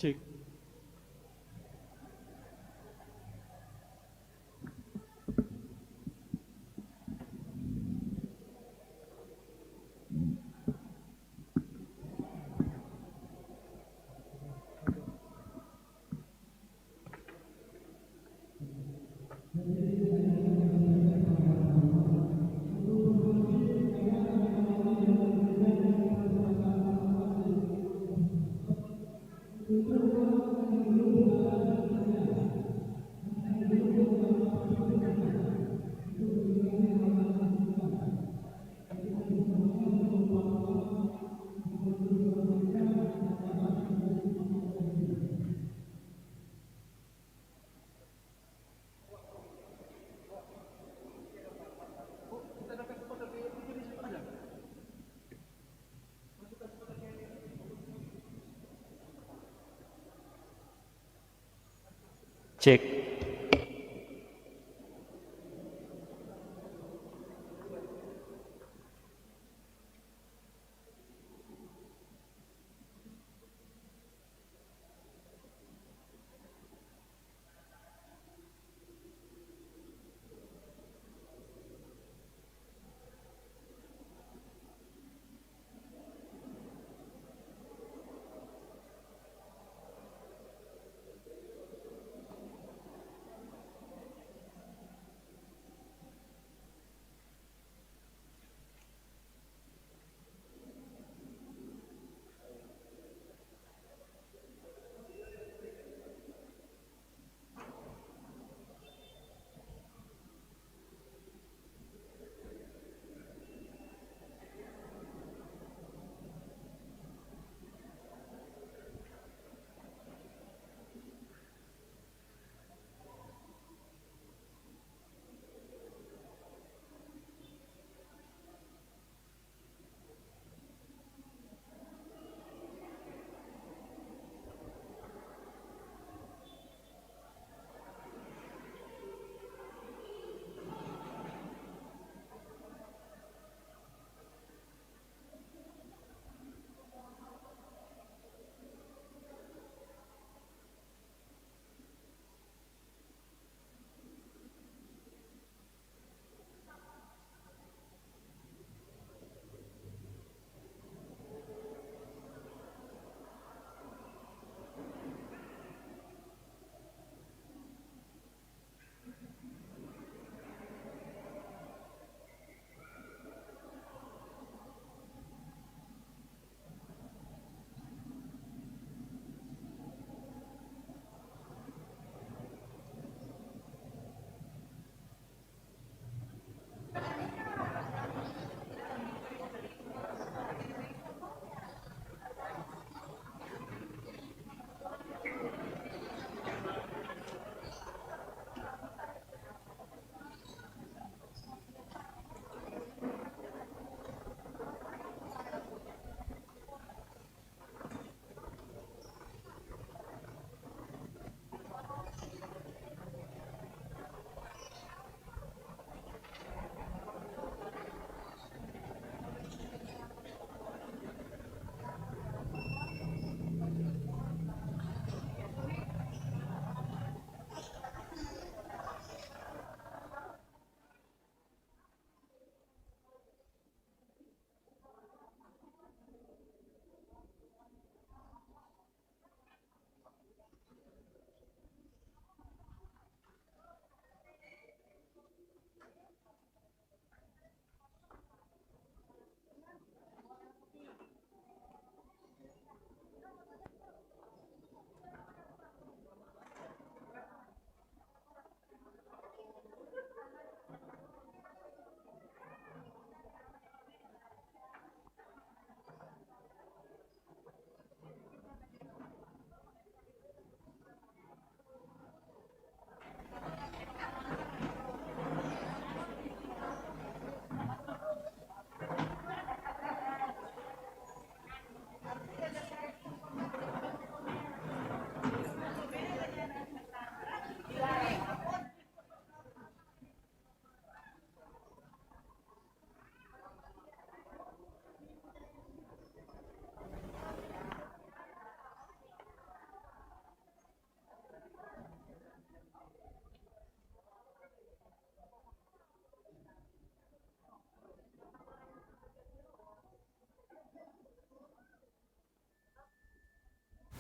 Cek. Cek.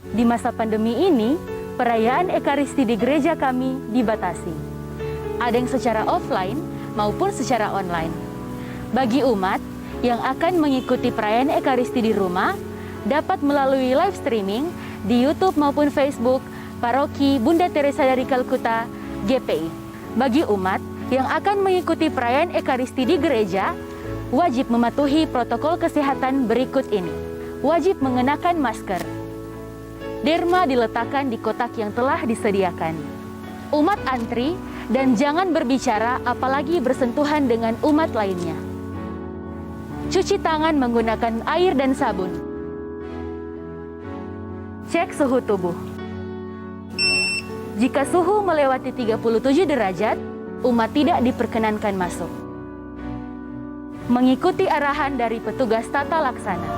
Di masa pandemi ini, perayaan Ekaristi di gereja kami dibatasi. Ada yang secara offline maupun secara online. Bagi umat yang akan mengikuti perayaan Ekaristi di rumah, dapat melalui live streaming di YouTube maupun Facebook Paroki Bunda Teresa dari Kalkuta, GPI. Bagi umat yang akan mengikuti perayaan Ekaristi di gereja, wajib mematuhi protokol kesehatan berikut ini. Wajib mengenakan masker. Derma diletakkan di kotak yang telah disediakan. Umat antri dan jangan berbicara apalagi bersentuhan dengan umat lainnya. Cuci tangan menggunakan air dan sabun. Cek suhu tubuh. Jika suhu melewati 37 derajat, umat tidak diperkenankan masuk. Mengikuti arahan dari petugas tata laksana.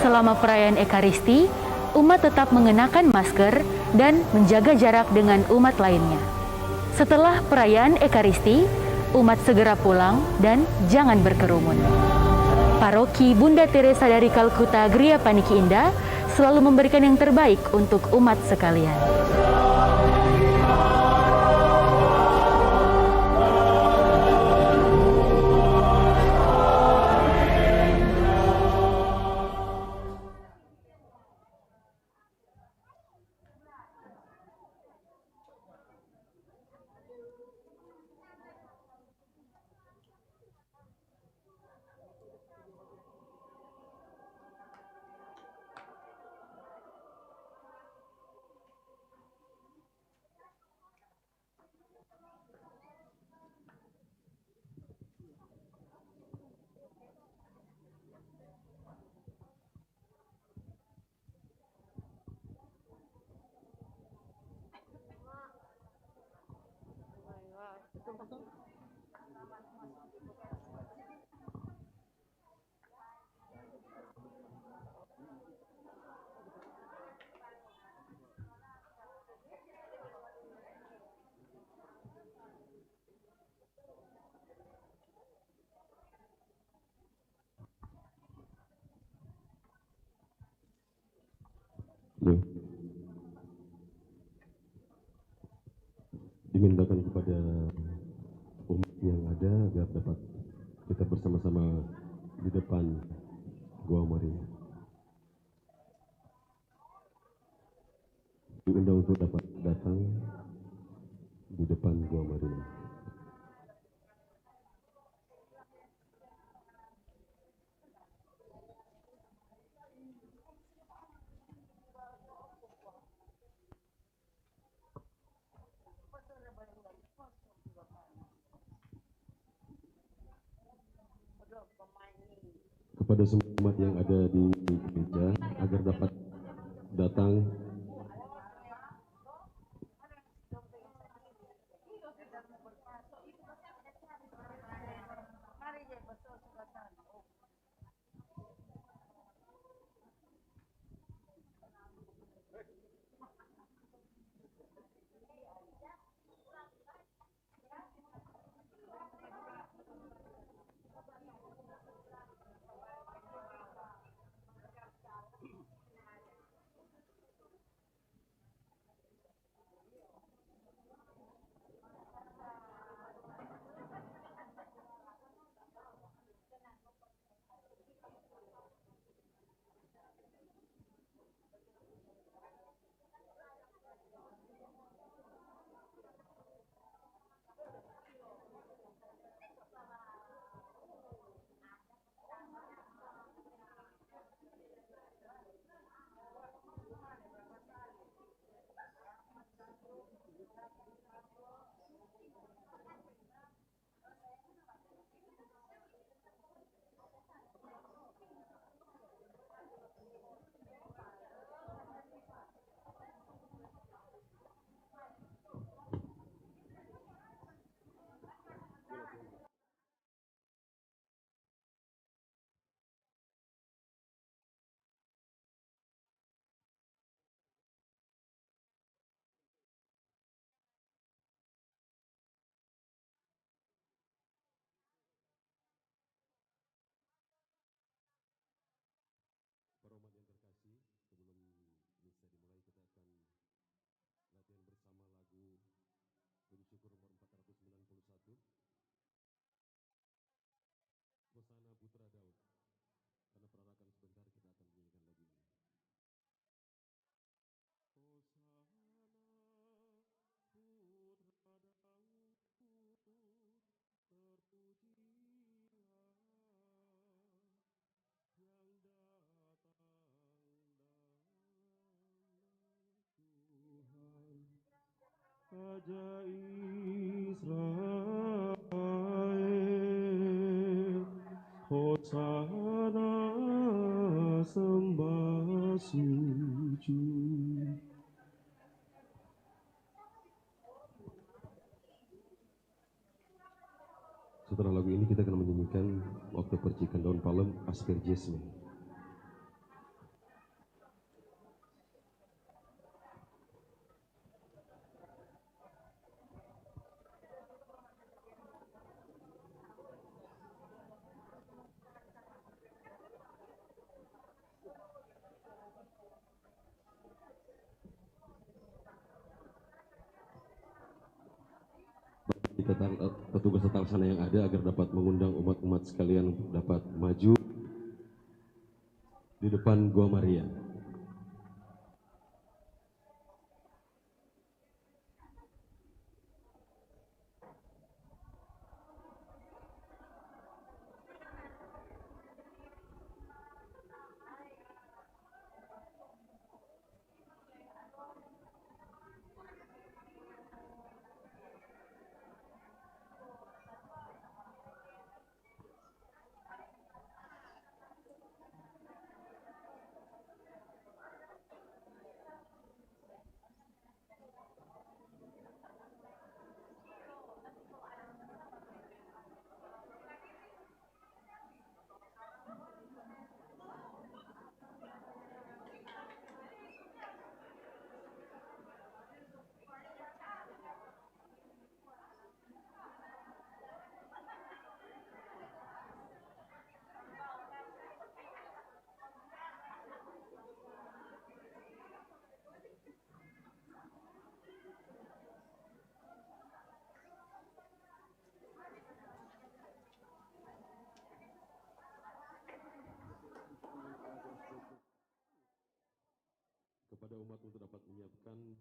Selama perayaan Ekaristi, umat tetap mengenakan masker dan menjaga jarak dengan umat lainnya. Setelah perayaan Ekaristi, umat segera pulang dan jangan berkerumun. Paroki Bunda Teresa dari Kalkuta Gria Paniki Indah selalu memberikan yang terbaik untuk umat sekalian. Dimintakan kepada umat yang ada agar dapat kita bersama-sama di depan Gua Maria. Diundang untuk dapat datang di depan Gua Maria. Kepada semua umat yang ada di gereja agar dapat datang Raja Israel, Hosana sembah sujud. Setelah lagu ini kita akan menyanyikan waktu percikan daun palem Aspergesme. Kita petugas tata laksana yang ada agar dapat mengundang umat-umat sekalian untuk dapat maju di depan Gua Maria. Kepada umat untuk dapat menyiapkan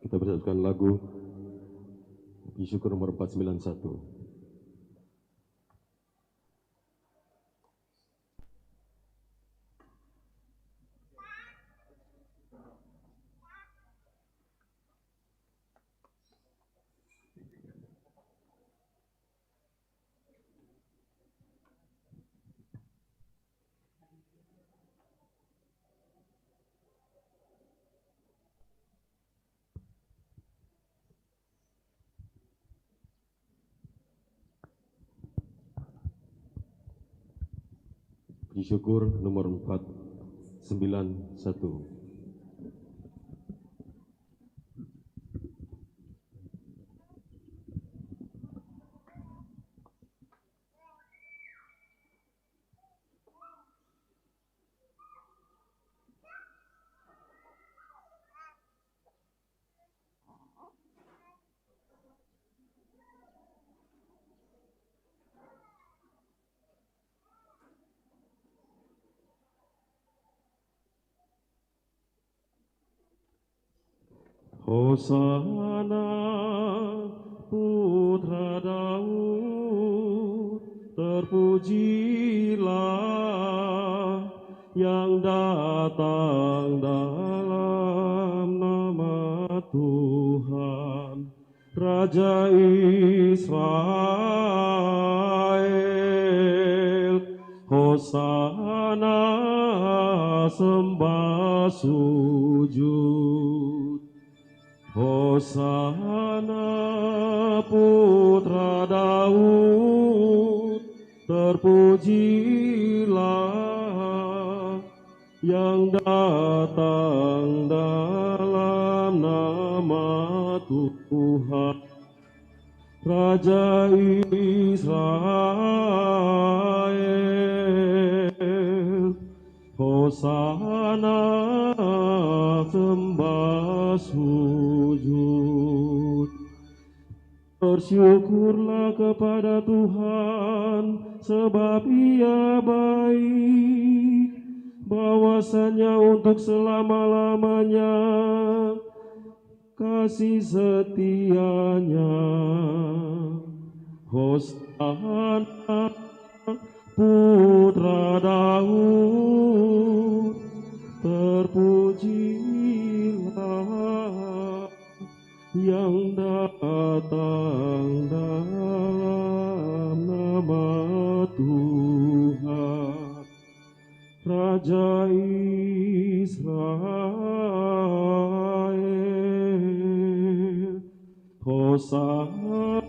Kita bersatukan lagu Puji Syukur nomor 491. Puji Syukur nomor 491. Hosana putra Daud, terpujilah yang datang dalam nama Tuhan, Raja Israel. Hosana sembah sujud. Hosana putra Daud, terpujilah yang datang dalam nama Tuhan, Raja Israel. Hosana sembah sujud. Bersyukurlah kepada Tuhan, sebab Ia baik, bahwasanya untuk selama-lamanya kasih setianya. Hosana putra Daud, terpujilah yang datang dalam nama Tuhan, Raja Israel. Hosana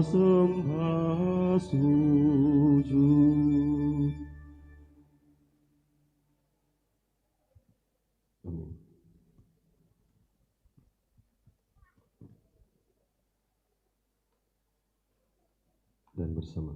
sembah sujud. Amin. Dan bersama.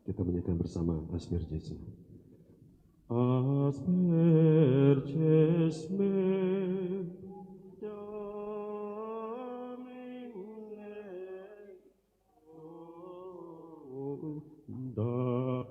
Kita menyanyikan bersama Aspergesme. Aspergesme, Davor,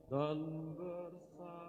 dan bersama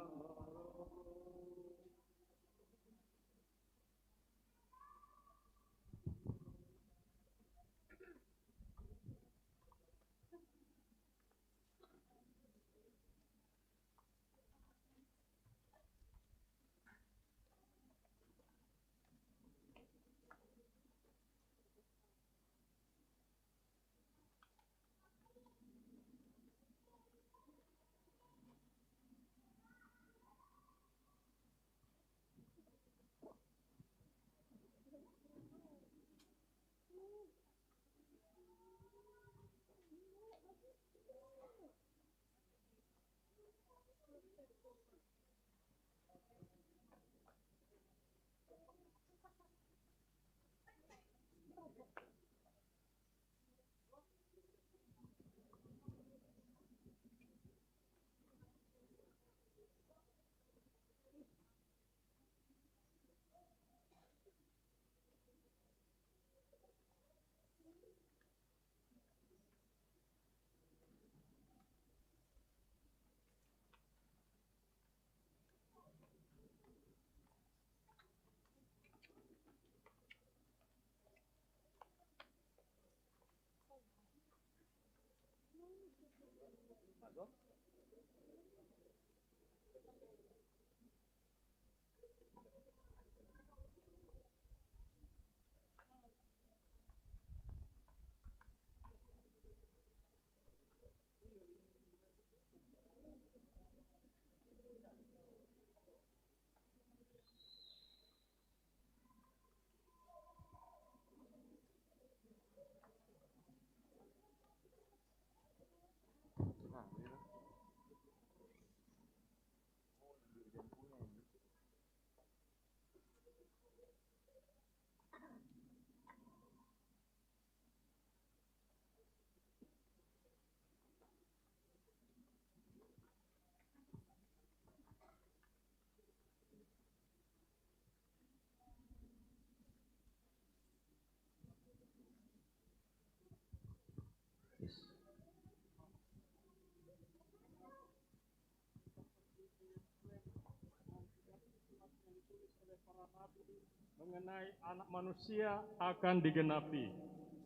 mengenai anak manusia akan digenapi,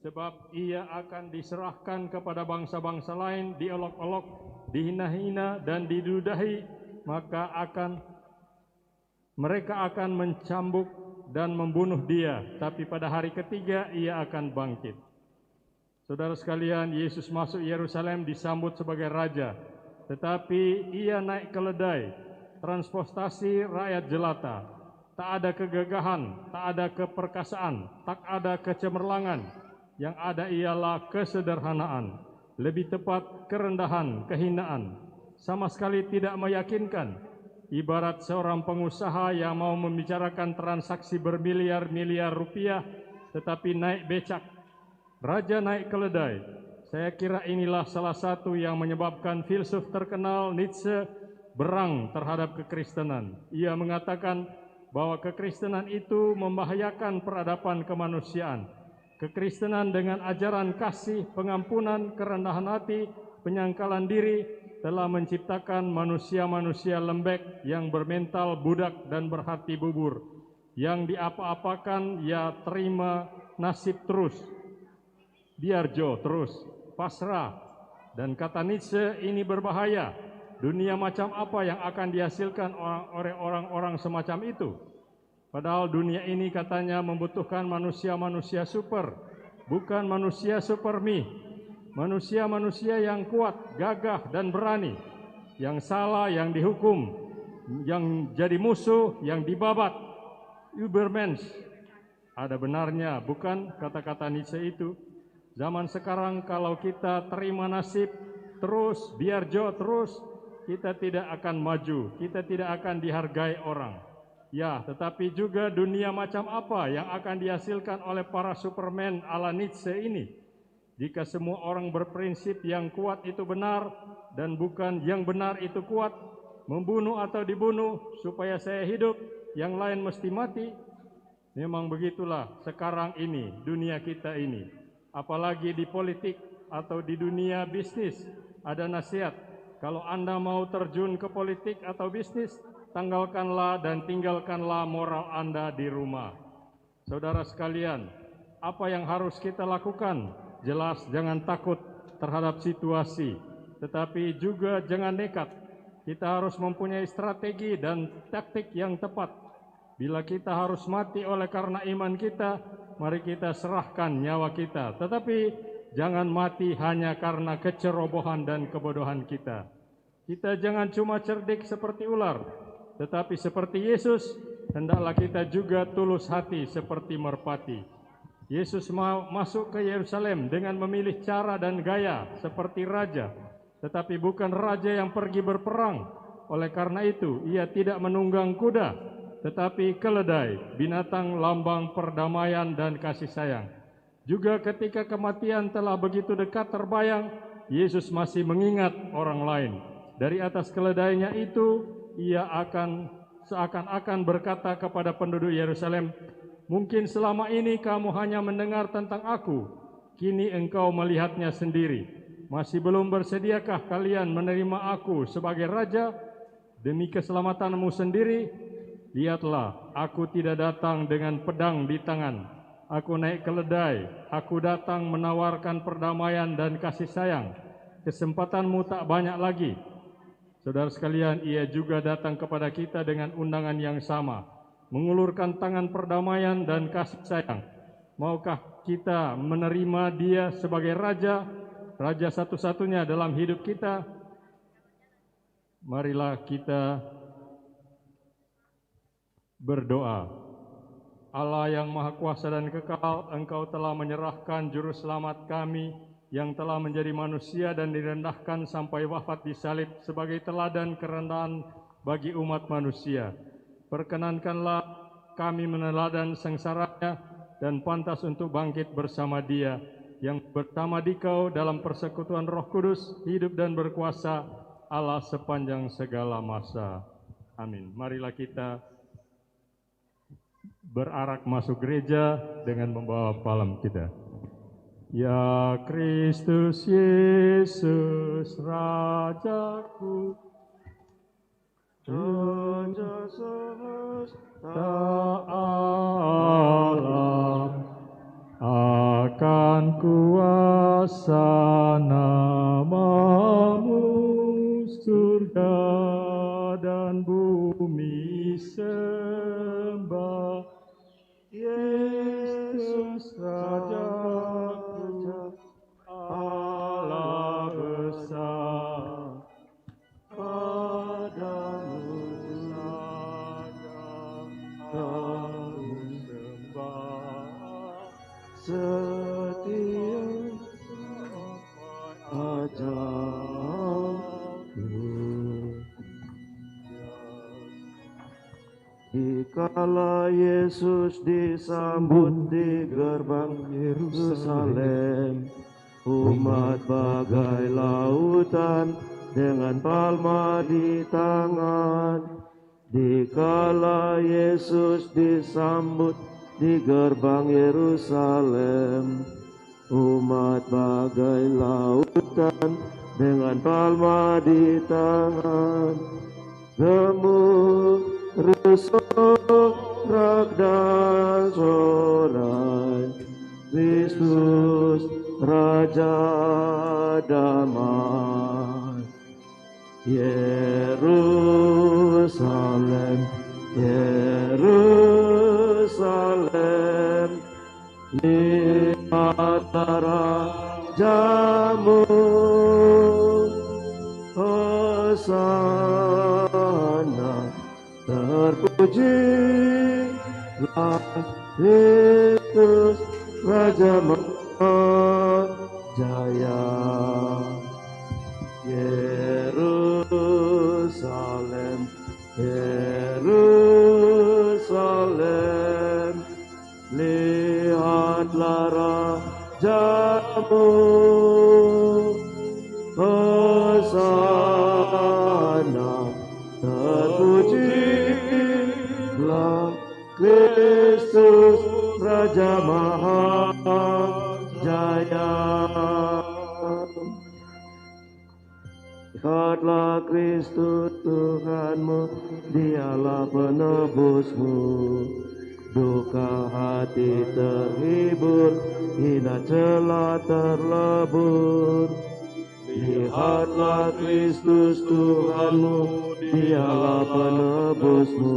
sebab ia akan diserahkan kepada bangsa-bangsa lain, diolok-olok, dihina-hina dan didudahi, maka mereka akan mencambuk dan membunuh dia, tapi pada hari ketiga ia akan bangkit. Saudara sekalian, Yesus masuk Yerusalem disambut sebagai raja, tetapi ia naik keledai, transportasi rakyat jelata. Tak ada kegagahan, tak ada keperkasaan, tak ada kecemerlangan. Yang ada ialah kesederhanaan, lebih tepat kerendahan, kehinaan. Sama sekali tidak meyakinkan. Ibarat seorang pengusaha yang mau membicarakan transaksi bermiliar-miliar rupiah, tetapi naik becak. Raja naik keledai. Saya kira inilah salah satu yang menyebabkan filsuf terkenal Nietzsche berang terhadap kekristenan. Ia mengatakan bahwa kekristenan itu membahayakan peradaban kemanusiaan. Kekristenan dengan ajaran kasih, pengampunan, kerendahan hati, penyangkalan diri telah menciptakan manusia-manusia lembek yang bermental budak dan berhati bubur. Yang diapa-apakan ya terima nasib terus, biarjo terus, pasrah. Dan kata Nietzsche ini berbahaya. Dunia macam apa yang akan dihasilkan oleh orang-orang semacam itu? Padahal dunia ini katanya membutuhkan manusia-manusia super, bukan manusia supermi. Manusia-manusia yang kuat, gagah dan berani. Yang salah, yang dihukum, yang jadi musuh, yang dibabat. Übermensch. Ada benarnya, bukan kata-kata Nietzsche itu? Zaman sekarang kalau kita terima nasib terus, biarjo terus, kita tidak akan maju, kita tidak akan dihargai orang. Ya, tetapi juga dunia macam apa yang akan dihasilkan oleh para superman ala Nietzsche ini? Jika semua orang berprinsip yang kuat itu benar dan bukan yang benar itu kuat, membunuh atau dibunuh supaya saya hidup, yang lain mesti mati. Memang begitulah sekarang ini, dunia kita ini. Apalagi di politik atau di dunia bisnis, ada nasihat, Kalau Anda mau terjun ke politik atau bisnis, tanggalkanlah dan tinggalkanlah moral Anda di rumah. Saudara sekalian, apa yang harus kita lakukan? Jelas jangan takut terhadap situasi, tetapi juga jangan nekat. Kita harus mempunyai strategi dan taktik yang tepat. Bila kita harus mati oleh karena iman kita, mari kita serahkan nyawa kita. Tetapi jangan mati hanya karena kecerobohan dan kebodohan kita. Kita jangan cuma cerdik seperti ular, tetapi seperti Yesus, hendaklah kita juga tulus hati seperti merpati. Yesus masuk ke Yerusalem dengan memilih cara dan gaya seperti raja, tetapi bukan raja yang pergi berperang. Oleh karena itu, ia tidak menunggang kuda, tetapi keledai, binatang lambang perdamaian dan kasih sayang. Juga ketika kematian telah begitu dekat terbayang, Yesus masih mengingat orang lain. Dari atas keledainya itu, ia akan seakan-akan berkata kepada penduduk Yerusalem, "Mungkin selama ini kamu hanya mendengar tentang aku, kini engkau melihatnya sendiri. Masih belum bersediakah kalian menerima aku sebagai raja demi keselamatanmu sendiri? Lihatlah, aku tidak datang dengan pedang di tangan. Aku naik keledai, aku datang menawarkan perdamaian dan kasih sayang. Kesempatanmu tak banyak lagi." Saudara sekalian, ia juga datang kepada kita dengan undangan yang sama, mengulurkan tangan perdamaian dan kasih sayang. Maukah kita menerima dia sebagai raja, raja satu-satunya dalam hidup kita? Marilah kita berdoa. Allah yang Maha Kuasa dan Kekal, Engkau telah menyerahkan Juru Selamat kami yang telah menjadi manusia dan direndahkan sampai wafat di salib sebagai teladan kerendahan bagi umat manusia. Perkenankanlah kami meneladan sengsaranya dan pantas untuk bangkit bersama Dia yang bersama Dikau dalam persekutuan Roh Kudus, hidup dan berkuasa Allah sepanjang segala masa. Amin. Marilah kita berarak masuk gereja dengan membawa palem kita. Ya Kristus Yesus Rajaku, Raja semesta alam, akan kuasa namamu, surga dan bumi sembah. Yesus Rajaku, Allah besar, padamu saja kami sembah, setia sampai ajalku. Dikala Yesus disambut di gerbang Yerusalem, umat bagai lautan dengan palma di tangan. Dikala Yesus disambut di gerbang Yerusalem, umat bagai lautan dengan palma di tangan. Gemuruh sorak dan sorai, Kristus Raja damai. Yerusalem, Yerusalem, lihatlah rajamu, hosana, terpujilah Kristus Raja Jaya. Yerusalem, Yerusalem, lihatlah rajamu, hosana, terpujilah Kristus Raja Maha Jaya. Lihatlah Kristus Tuhanmu, dialah penebusmu. Duka hati terhibur, hina celah terlebur. Lihatlah Kristus Tuhanmu, dialah penebusmu.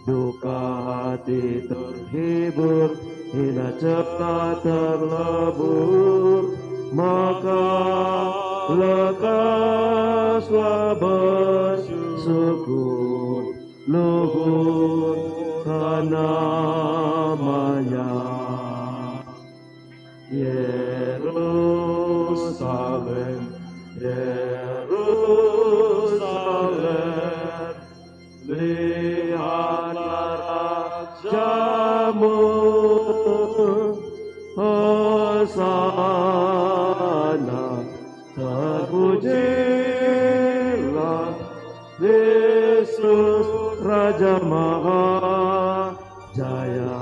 Duka hati terhibur, hina celah terlebur. Maka lekaslah bersyukur, luhur namanya. Yerusalem, Yerusalem, lihatlah rajamu. Hosana, terpujilah Yesus Raja Maha Jaya.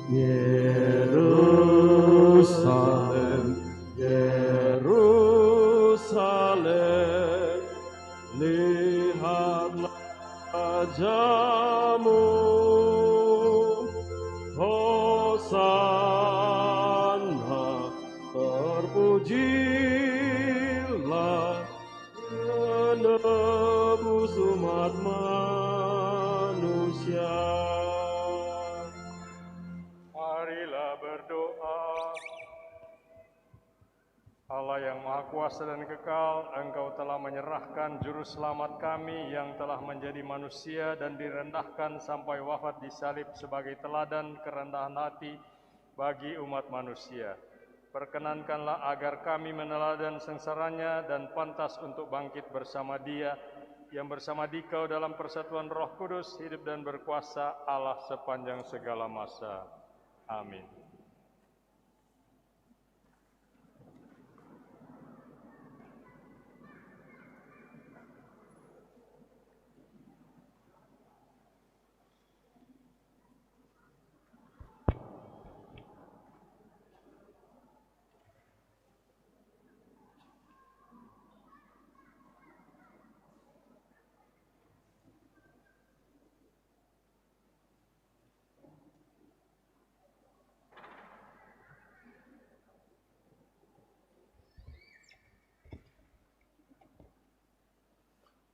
Yerusalem, Yerusalem, lihatlah Rajamu. Hosana, terpujilah penebus umat manusia. Marilah berdoa. Allah yang Maha Kuasa dan Kekal, Engkau telah menyerahkan juru selamat kami yang telah menjadi manusia dan direndahkan sampai wafat di salib sebagai teladan kerendahan hati bagi umat manusia. Perkenankanlah agar kami meneladan sengsaranya dan pantas untuk bangkit bersama Dia yang bersama Dikau dalam persatuan Roh Kudus, hidup dan berkuasa Allah sepanjang segala masa. Amin.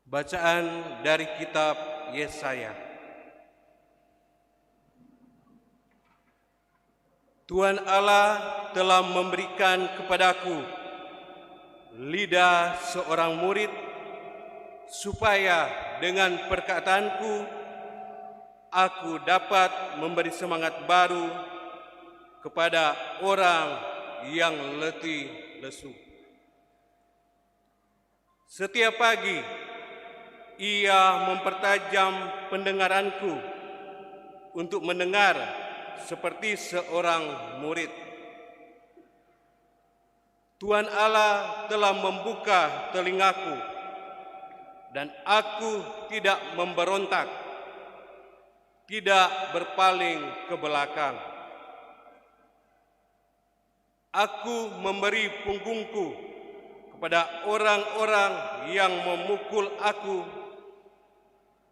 Bacaan dari kitab Yesaya. Tuhan Allah telah memberikan kepadaku lidah seorang murid, supaya dengan perkataanku aku dapat memberi semangat baru kepada orang yang letih lesu. Setiap pagi Ia mempertajam pendengaranku untuk mendengar seperti seorang murid. Tuhan Allah telah membuka telingaku dan aku tidak memberontak, tidak berpaling ke belakang. Aku memberi punggungku kepada orang-orang yang memukul aku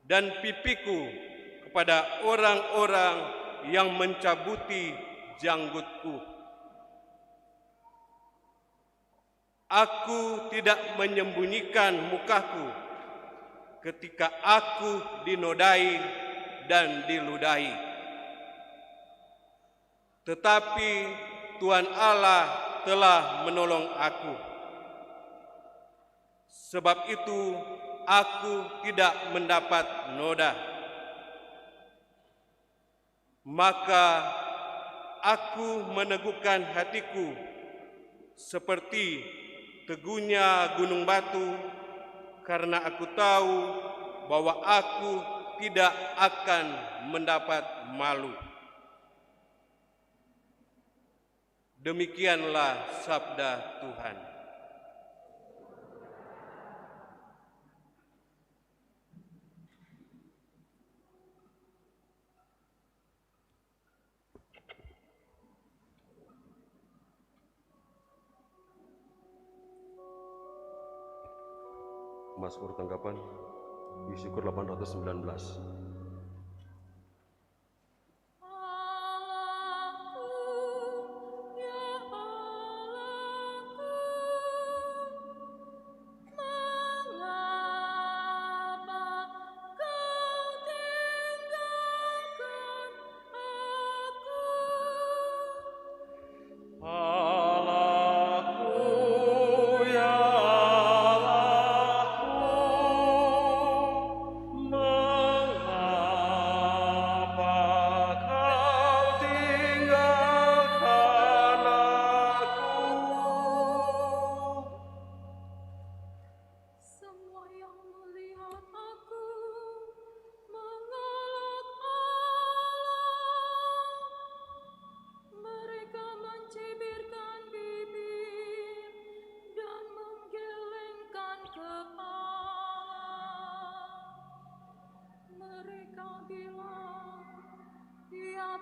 dan pipiku kepada orang-orang yang mencabuti janggutku. Aku tidak menyembunyikan mukaku ketika aku dinodai dan diludahi. Tetapi Tuhan Allah telah menolong aku. Sebab itu aku tidak mendapat noda. Maka aku meneguhkan hatiku seperti teguhnya gunung batu, karena aku tahu bahwa aku tidak akan mendapat malu. Demikianlah sabda Tuhan. Mazmur tanggapan di syukur 819.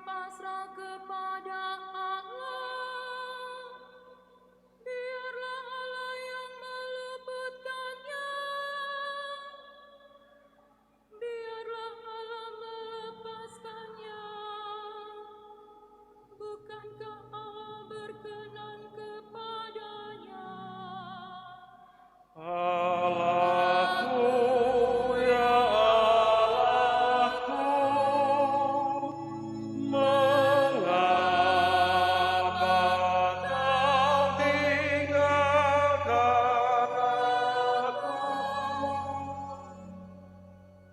Pasrah kepada Allah, biarlah Allah yang meluputkannya, biarlah Allah melepaskannya. Bukankah Allah berkenan kepadanya? Allahku, ya Allahku, mengapa kau tinggalkan aku?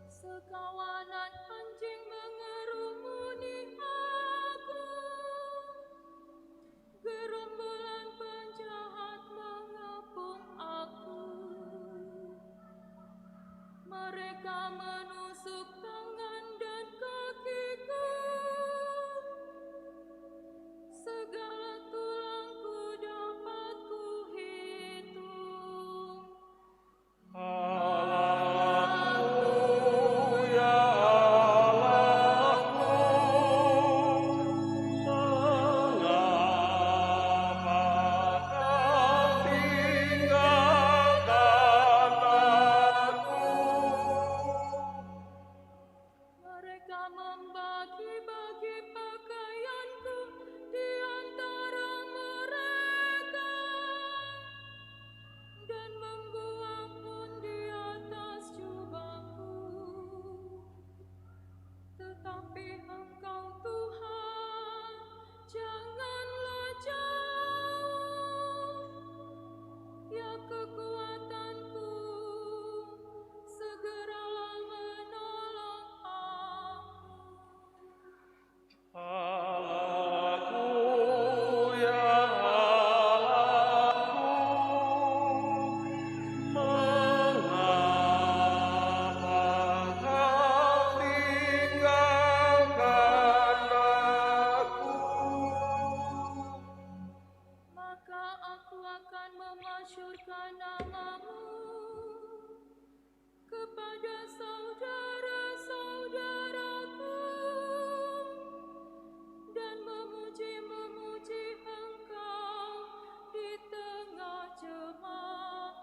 Sekawanan anjing mengerumuni aku, gerombolan penjahat mengepung aku. Mereka menusuk tangan dan kakiku, segala tulangku dapat kuhitung. Allahku, ya Allahku, mengapa kau tinggalkan aku? Mereka membagi-bagi pakaianku di antara mereka dan membuang pun di atas jubahku. Tetapi Engkau Tuhan, janganlah jauh, ya kekuatanku, segeralah menolong aku. Allahku, ya Allahku, mengapa kau tinggalkan aku? Maka aku akan memasyurkan namamu kepada saudara-saudaraku dan memuji-memuji Engkau di tengah jemaat.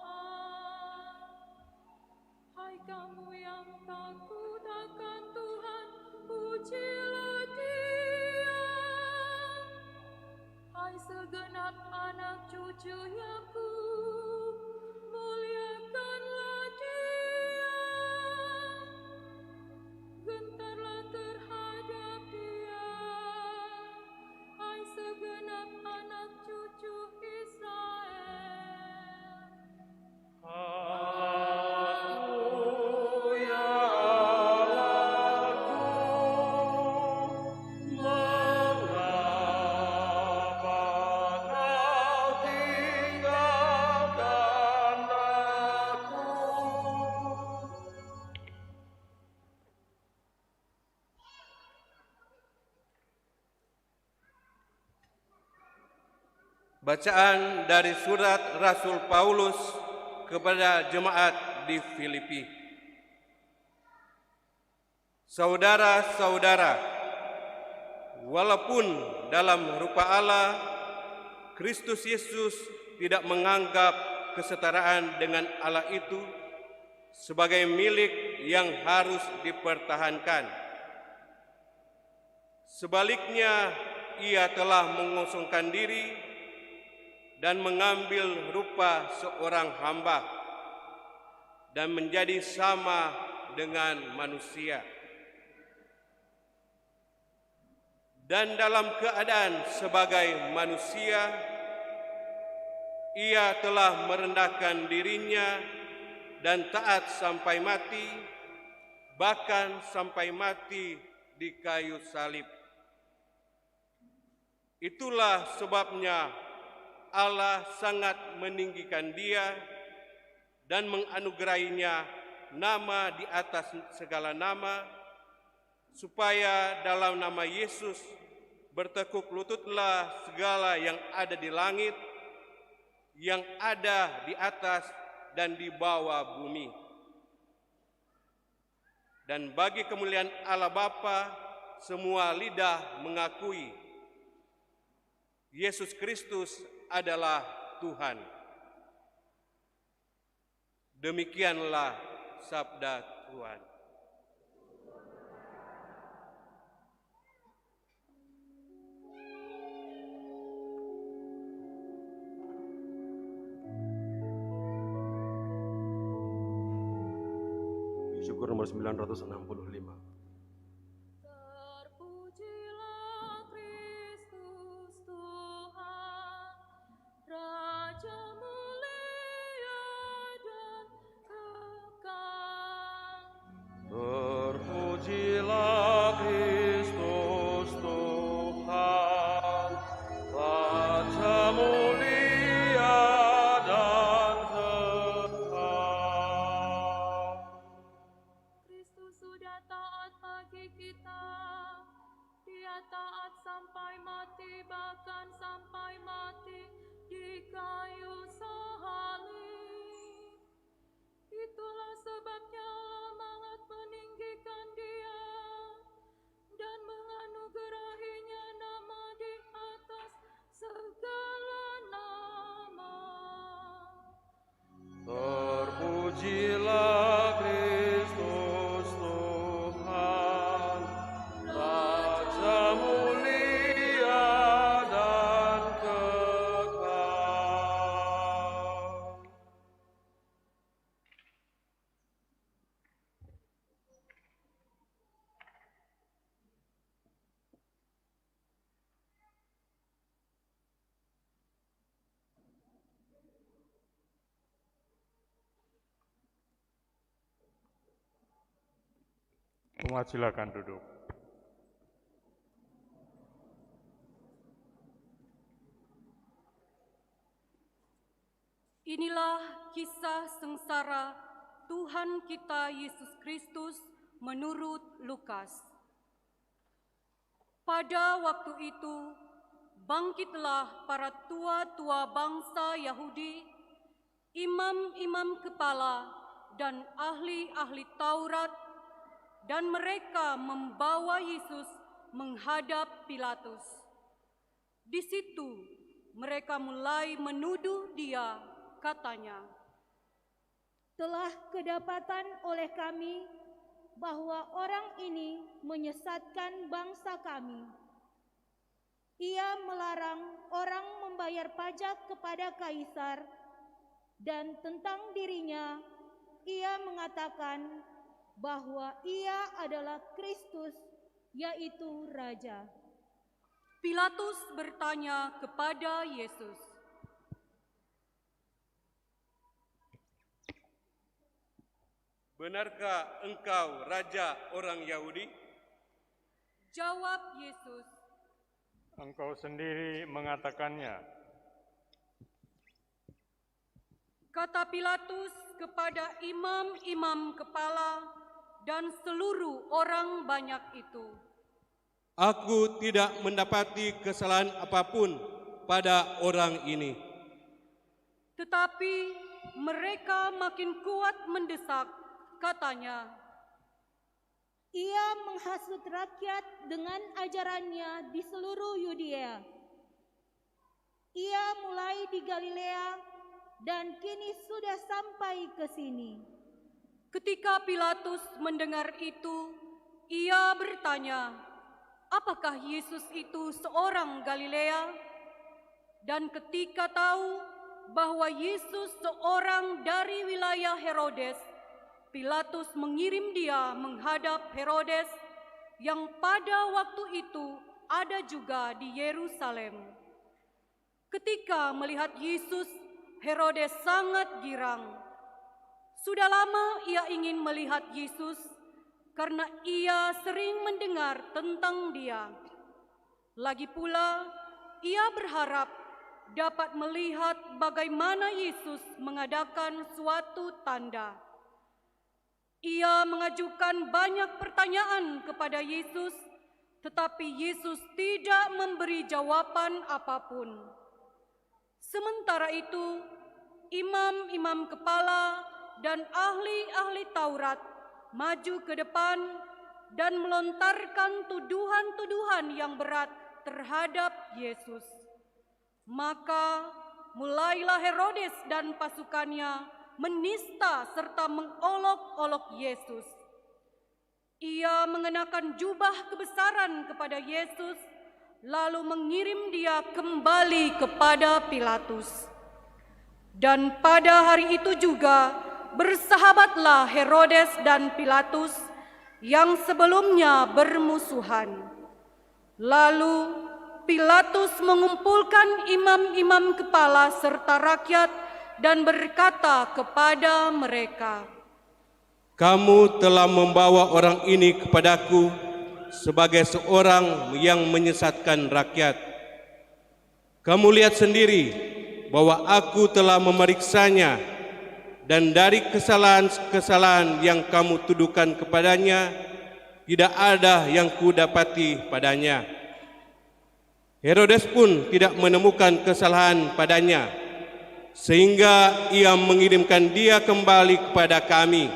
Hai kamu yang takut akan Tuhan, pujilah Dia. Hai segenap anak cucu Yakub, muliakanlah Dia. Gentarlah terhadap Dia, hai segenap anak cucu Israel. Allahku, ya Allahku, mengapa kau tinggalkan aku? Bacaan dari surat Rasul Paulus kepada jemaat di Filipi. Saudara-saudara, walaupun dalam rupa Allah, Kristus Yesus tidak menganggap kesetaraan dengan Allah itu sebagai milik yang harus dipertahankan. Sebaliknya, ia telah mengosongkan diri dan mengambil rupa seorang hamba dan menjadi sama dengan manusia. Dan dalam keadaan sebagai manusia, ia telah merendahkan dirinya dan taat sampai mati, bahkan sampai mati di kayu salib. Itulah sebabnya Allah sangat meninggikan dia dan menganugerahinya nama di atas segala nama, supaya dalam nama Yesus bertekuk lututlah segala yang ada di langit, yang ada di atas dan di bawah bumi. Dan bagi kemuliaan Allah Bapa, semua lidah mengakui Yesus Kristus adalah Tuhan. Demikianlah sabda Tuhan. Syukur nomor 965. Terpujilah Kristus Tuhan, Raja mulia dan kekal. Terpujilah Kristus Tuhan, Raja mulia dan kekal. Kristus sudah taat bagi kita, Dia taat sampai mati, bahkan sampai mati di kayu salib. Itulah sebabnya Allah meninggikan Dia dan menganugerahinya nama di atas segala nama. Terpujilah Kristus Tuhan, Raja mulia dan kekal. Umat silakan duduk. Inilah kisah sengsara Tuhan kita Yesus Kristus menurut Lukas. Pada waktu itu, bangkitlah para tua-tua bangsa Yahudi, imam-imam kepala, dan ahli-ahli Taurat, dan mereka membawa Yesus menghadap Pilatus. Di situ mereka mulai menuduh Dia, katanya, telah kedapatan oleh kami bahwa orang ini menyesatkan bangsa kami. Ia melarang orang membayar pajak kepada Kaisar, dan tentang dirinya ia mengatakan bahwa ia adalah Kristus, yaitu Raja. Pilatus bertanya kepada Yesus, Benarkah engkau Raja orang Yahudi? jawab Yesus, Engkau sendiri mengatakannya. kata Pilatus kepada imam-imam kepala dan seluruh orang banyak itu. Aku tidak mendapati kesalahan apapun pada orang ini. Tetapi mereka makin kuat mendesak, katanya, Ia menghasut rakyat dengan ajarannya di seluruh Yudea. Ia mulai di Galilea dan kini sudah sampai ke sini. Ketika Pilatus mendengar itu, ia bertanya, "Apakah Yesus itu seorang Galilea?" Dan ketika tahu bahwa Yesus seorang dari wilayah Herodes, Pilatus mengirim dia menghadap Herodes yang pada waktu itu ada juga di Yerusalem. Ketika melihat Yesus, Herodes sangat girang. Sudah lama ia ingin melihat Yesus karena ia sering mendengar tentang dia. Lagi pula, ia berharap dapat melihat bagaimana Yesus mengadakan suatu tanda. Ia mengajukan banyak pertanyaan kepada Yesus, tetapi Yesus tidak memberi jawaban apapun. Sementara itu, imam-imam kepala dan ahli-ahli Taurat maju ke depan dan melontarkan tuduhan-tuduhan yang berat terhadap Yesus. Maka mulailah Herodes dan pasukannya menista serta mengolok-olok Yesus. Ia mengenakan jubah kebesaran kepada Yesus, lalu mengirim dia kembali kepada Pilatus. Dan pada hari itu juga bersahabatlah Herodes dan Pilatus yang sebelumnya bermusuhan. Lalu Pilatus mengumpulkan imam-imam kepala serta rakyat dan berkata kepada mereka, "Kamu telah membawa orang ini kepadaku sebagai seorang yang menyesatkan rakyat. Kamu lihat sendiri bahwa aku telah memeriksanya, dan dari kesalahan-kesalahan yang kamu tuduhkan kepadanya, tidak ada yang kudapati padanya. Herodes pun tidak menemukan kesalahan padanya, sehingga ia mengirimkan dia kembali kepada kami.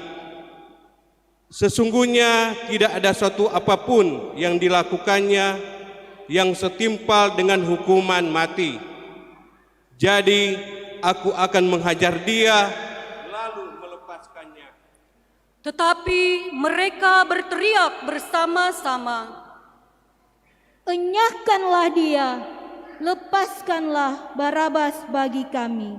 Sesungguhnya tidak ada suatu apapun yang dilakukannya yang setimpal dengan hukuman mati. Jadi aku akan menghajar dia lalu melepaskannya." Tetapi mereka berteriak bersama-sama, "Enyahkanlah dia, lepaskanlah Barabas bagi kami."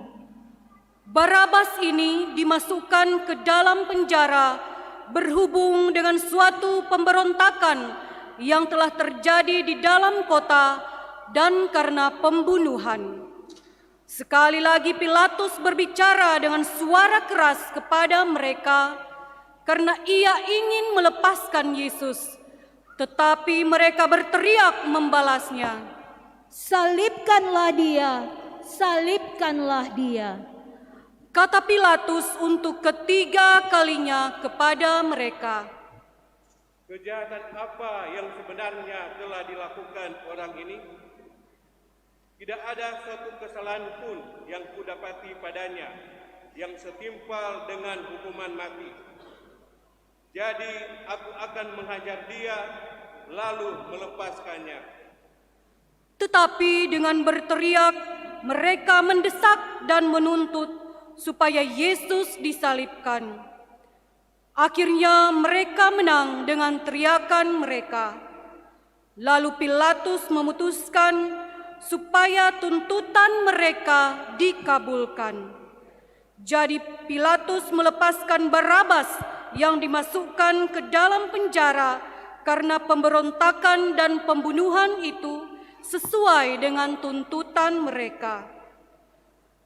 Barabas ini dimasukkan ke dalam penjara berhubung dengan suatu pemberontakan yang telah terjadi di dalam kota dan karena pembunuhan. Sekali lagi Pilatus berbicara dengan suara keras kepada mereka karena ia ingin melepaskan Yesus, tetapi mereka berteriak membalasnya, "Salibkanlah dia, salibkanlah dia." Kata Pilatus untuk ketiga kalinya kepada mereka, "Kejahatan apa yang sebenarnya telah dilakukan orang ini? Tidak ada suatu kesalahan pun yang kudapati padanya yang setimpal dengan hukuman mati. Jadi aku akan menghajar dia lalu melepaskannya." Tetapi dengan berteriak mereka mendesak dan menuntut supaya Yesus disalibkan. Akhirnya mereka menang dengan teriakan mereka. Lalu Pilatus memutuskan supaya tuntutan mereka dikabulkan. Jadi Pilatus melepaskan Barabas yang dimasukkan ke dalam penjara karena pemberontakan dan pembunuhan itu sesuai dengan tuntutan mereka.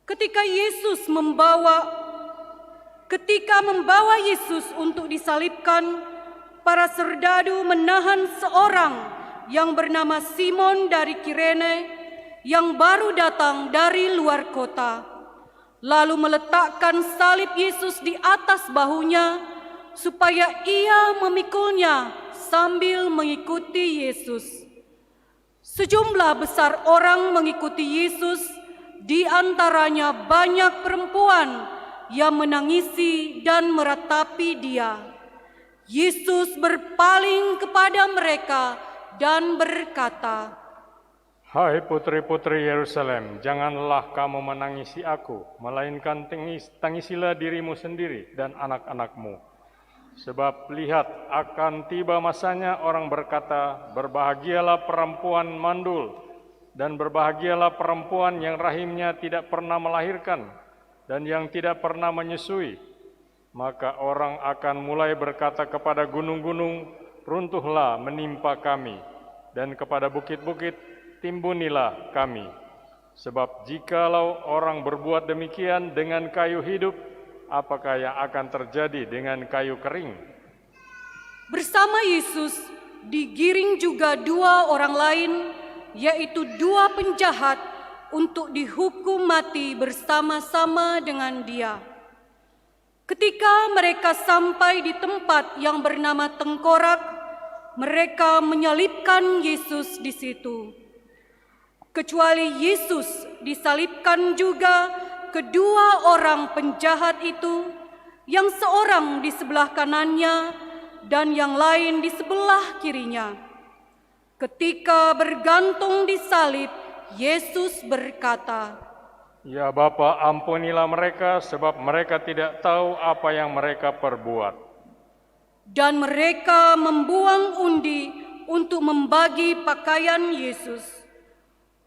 Ketika membawa Yesus untuk disalibkan, para serdadu menahan seorang yang bernama Simon dari Kirene yang baru datang dari luar kota, lalu meletakkan salib Yesus di atas bahunya supaya ia memikulnya sambil mengikuti Yesus. Sejumlah besar orang mengikuti Yesus, di antaranya banyak perempuan yang menangisi dan meratapi dia. Yesus berpaling kepada mereka dan berkata, Hai putri-putri Yerusalem, janganlah kamu menangisi aku, melainkan tangisilah dirimu sendiri dan anak-anakmu. Sebab lihat, akan tiba masanya orang berkata, berbahagialah perempuan mandul, dan berbahagialah perempuan yang rahimnya tidak pernah melahirkan, dan yang tidak pernah menyusui. Maka orang akan mulai berkata kepada gunung-gunung, runtuhlah menimpa kami, dan kepada bukit-bukit, timbunilah kami. Sebab jikalau orang berbuat demikian dengan kayu hidup, apakah yang akan terjadi dengan kayu kering? Bersama Yesus digiring juga dua orang lain, yaitu dua penjahat, untuk dihukum mati bersama-sama dengan Dia. Ketika mereka sampai di tempat yang bernama Tengkorak, mereka menyalibkan Yesus di situ. Kecuali Yesus disalibkan juga kedua orang penjahat itu, yang seorang di sebelah kanannya dan yang lain di sebelah kirinya. Ketika bergantung di salib, Yesus berkata, Ya Bapa, ampunilah mereka, sebab mereka tidak tahu apa yang mereka perbuat. Dan mereka membuang undi untuk membagi pakaian Yesus.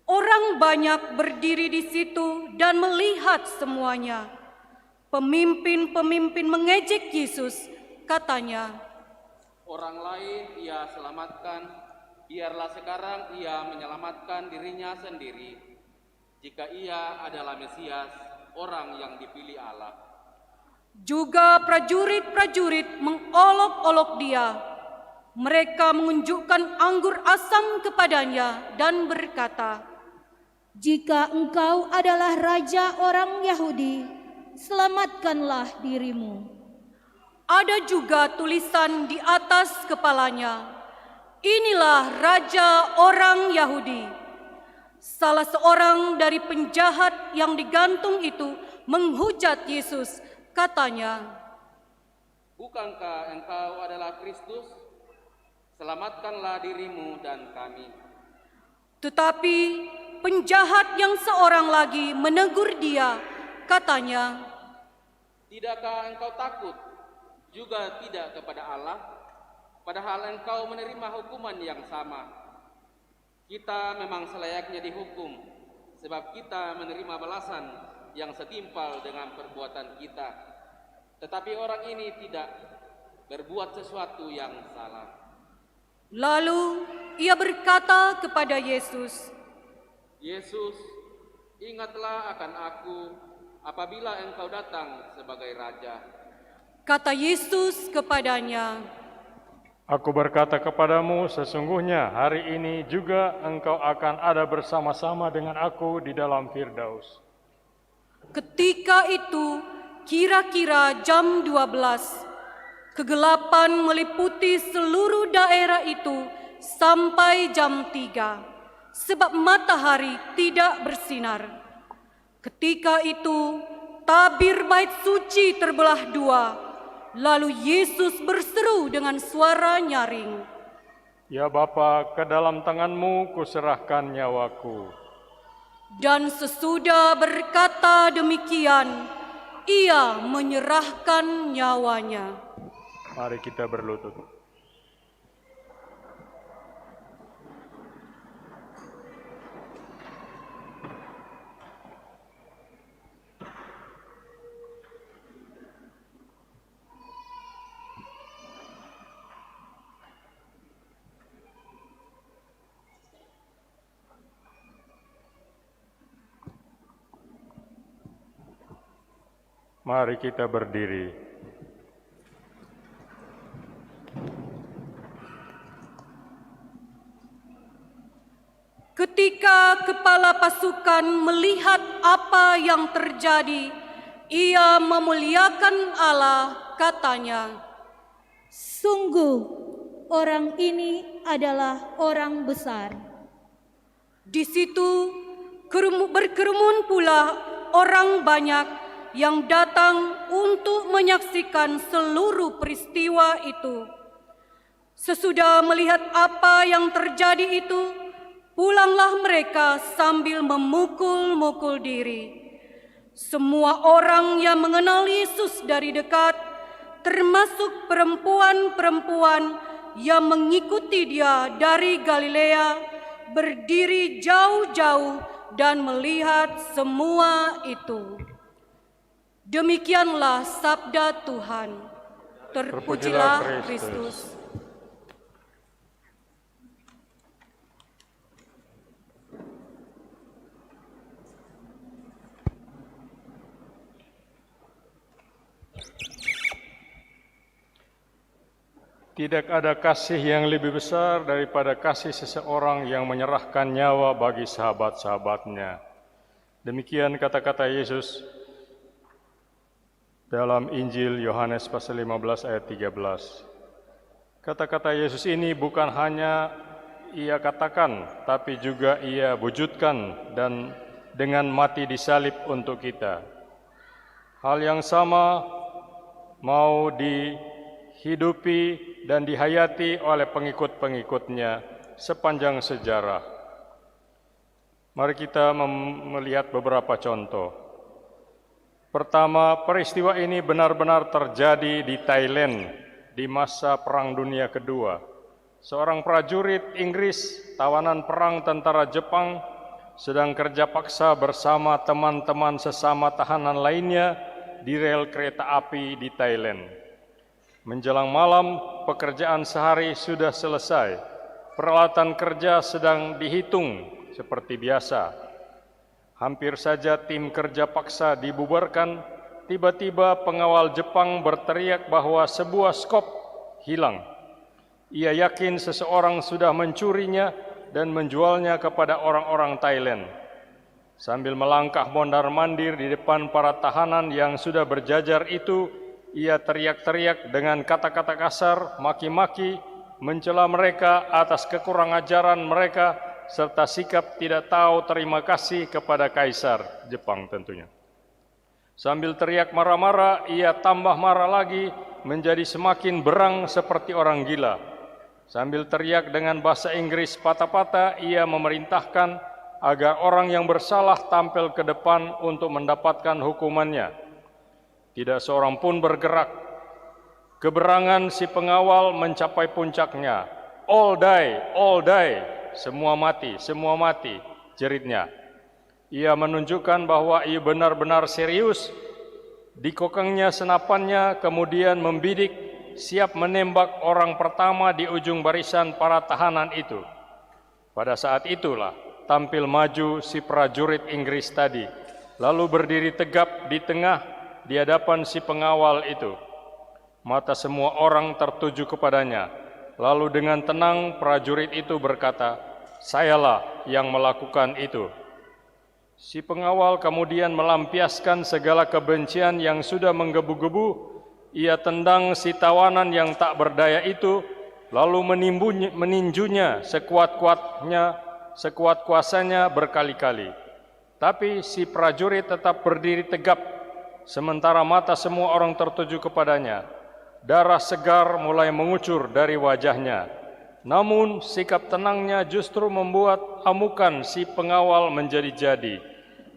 Orang banyak berdiri di situ dan melihat semuanya. Pemimpin-pemimpin mengejek Yesus, katanya, Orang lain ia selamatkan, biarlah sekarang ia menyelamatkan dirinya sendiri, jika ia adalah Mesias, orang yang dipilih Allah. Juga prajurit-prajurit mengolok-olok Dia. Mereka menunjukkan anggur asam kepadanya dan berkata, Jika engkau adalah raja orang Yahudi, selamatkanlah dirimu. Ada juga tulisan di atas kepalanya, Inilah Raja orang Yahudi. Salah seorang dari penjahat yang digantung itu menghujat Yesus, katanya, Bukankah engkau adalah Kristus? Selamatkanlah dirimu dan kami. Tetapi penjahat yang seorang lagi menegur dia, katanya, Tidakkah engkau takut juga tidak kepada Allah, padahal engkau menerima hukuman yang sama? Kita memang selayaknya dihukum, sebab kita menerima balasan yang setimpal dengan perbuatan kita. Tetapi orang ini tidak berbuat sesuatu yang salah. Lalu ia berkata kepada Yesus, Yesus, ingatlah akan aku apabila engkau datang sebagai Raja. Kata Yesus kepadanya, Aku berkata kepadamu, sesungguhnya hari ini juga engkau akan ada bersama-sama dengan aku di dalam Firdaus. Ketika itu kira-kira jam 12, kegelapan meliputi seluruh daerah itu sampai jam 3, sebab matahari tidak bersinar. Ketika itu tabir bait suci terbelah dua. Lalu Yesus berseru dengan suara nyaring, Ya Bapa, ke dalam tangan-Mu kuserahkan nyawaku. Dan sesudah berkata demikian, ia menyerahkan nyawanya. Mari kita berlutut. Mari kita berdiri. Ketika kepala pasukan melihat apa yang terjadi, ia memuliakan Allah, katanya, Sungguh, orang ini adalah orang besar. Di situ berkerumun pula orang banyak yang datang untuk menyaksikan seluruh peristiwa itu. Sesudah melihat apa yang terjadi itu, pulanglah mereka sambil memukul-mukul diri. Semua orang yang mengenal Yesus dari dekat termasuk perempuan-perempuan yang mengikuti dia dari Galilea, berdiri jauh-jauh dan melihat semua itu. Demikianlah sabda Tuhan. Terpujilah Kristus. Tidak ada kasih yang lebih besar daripada kasih seseorang yang menyerahkan nyawa bagi sahabat-sahabatnya. Demikian kata-kata Yesus dalam Injil Yohanes pasal 15 ayat 13. Kata-kata Yesus ini bukan hanya ia katakan, tapi juga ia wujudkan dan dengan mati disalib untuk kita. Hal yang sama mau dihidupi dan dihayati oleh pengikut-pengikutnya sepanjang sejarah. Mari kita melihat beberapa contoh. Pertama, peristiwa ini benar-benar terjadi di Thailand di masa Perang Dunia Kedua. Seorang prajurit Inggris, tawanan perang tentara Jepang, sedang kerja paksa bersama teman-teman sesama tahanan lainnya di rel kereta api di Thailand. Menjelang malam, pekerjaan sehari sudah selesai. Peralatan kerja sedang dihitung seperti biasa. Hampir saja tim kerja paksa dibubarkan. Tiba-tiba pengawal Jepang berteriak bahwa sebuah skop hilang. Ia yakin seseorang sudah mencurinya dan menjualnya kepada orang-orang Thailand. Sambil melangkah mondar-mandir di depan para tahanan yang sudah berjajar itu, ia teriak-teriak dengan kata-kata kasar, maki-maki, mencela mereka atas kekurang ajaran mereka, serta sikap tidak tahu terima kasih kepada Kaisar Jepang tentunya. Sambil teriak marah-marah, ia tambah marah lagi, menjadi semakin berang seperti orang gila. Sambil teriak dengan bahasa Inggris patah-patah, ia memerintahkan agar orang yang bersalah tampil ke depan untuk mendapatkan hukumannya. Tidak seorang pun bergerak. Keberangan si pengawal mencapai puncaknya. All die, semua mati, jeritnya. Ia menunjukkan bahwa ia benar-benar serius. Dikokangnya senapannya, kemudian membidik, siap menembak orang pertama di ujung barisan para tahanan itu. Pada saat itulah tampil maju si prajurit Inggris tadi, lalu berdiri tegap di tengah di hadapan si pengawal itu. Mata semua orang tertuju kepadanya. Lalu dengan tenang prajurit itu berkata, "Sayalah yang melakukan itu." Si pengawal kemudian melampiaskan segala kebencian yang sudah menggebu-gebu. Ia tendang si tawanan yang tak berdaya itu, lalu meninjunya sekuat kuasanya berkali-kali. Tapi si prajurit tetap berdiri tegap, sementara mata semua orang tertuju kepadanya. Darah segar mulai mengucur dari wajahnya. Namun sikap tenangnya justru membuat amukan si pengawal menjadi-jadi.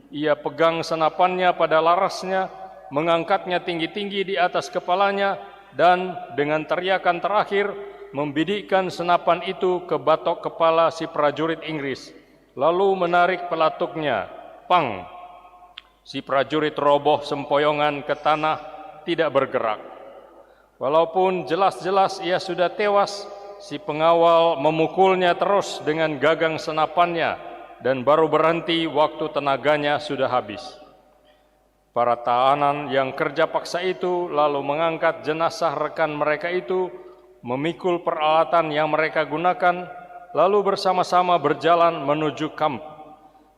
Ia pegang senapannya pada larasnya, mengangkatnya tinggi-tinggi di atas kepalanya, dan dengan teriakan terakhir membidikkan senapan itu ke batok kepala si prajurit Inggris, lalu menarik pelatuknya. Pang! Si prajurit roboh sempoyongan ke tanah, tidak bergerak. Walaupun jelas-jelas ia sudah tewas, si pengawal memukulnya terus dengan gagang senapannya dan baru berhenti waktu tenaganya sudah habis. Para tahanan yang kerja paksa itu lalu mengangkat jenazah rekan mereka itu, memikul peralatan yang mereka gunakan, lalu bersama-sama berjalan menuju kamp.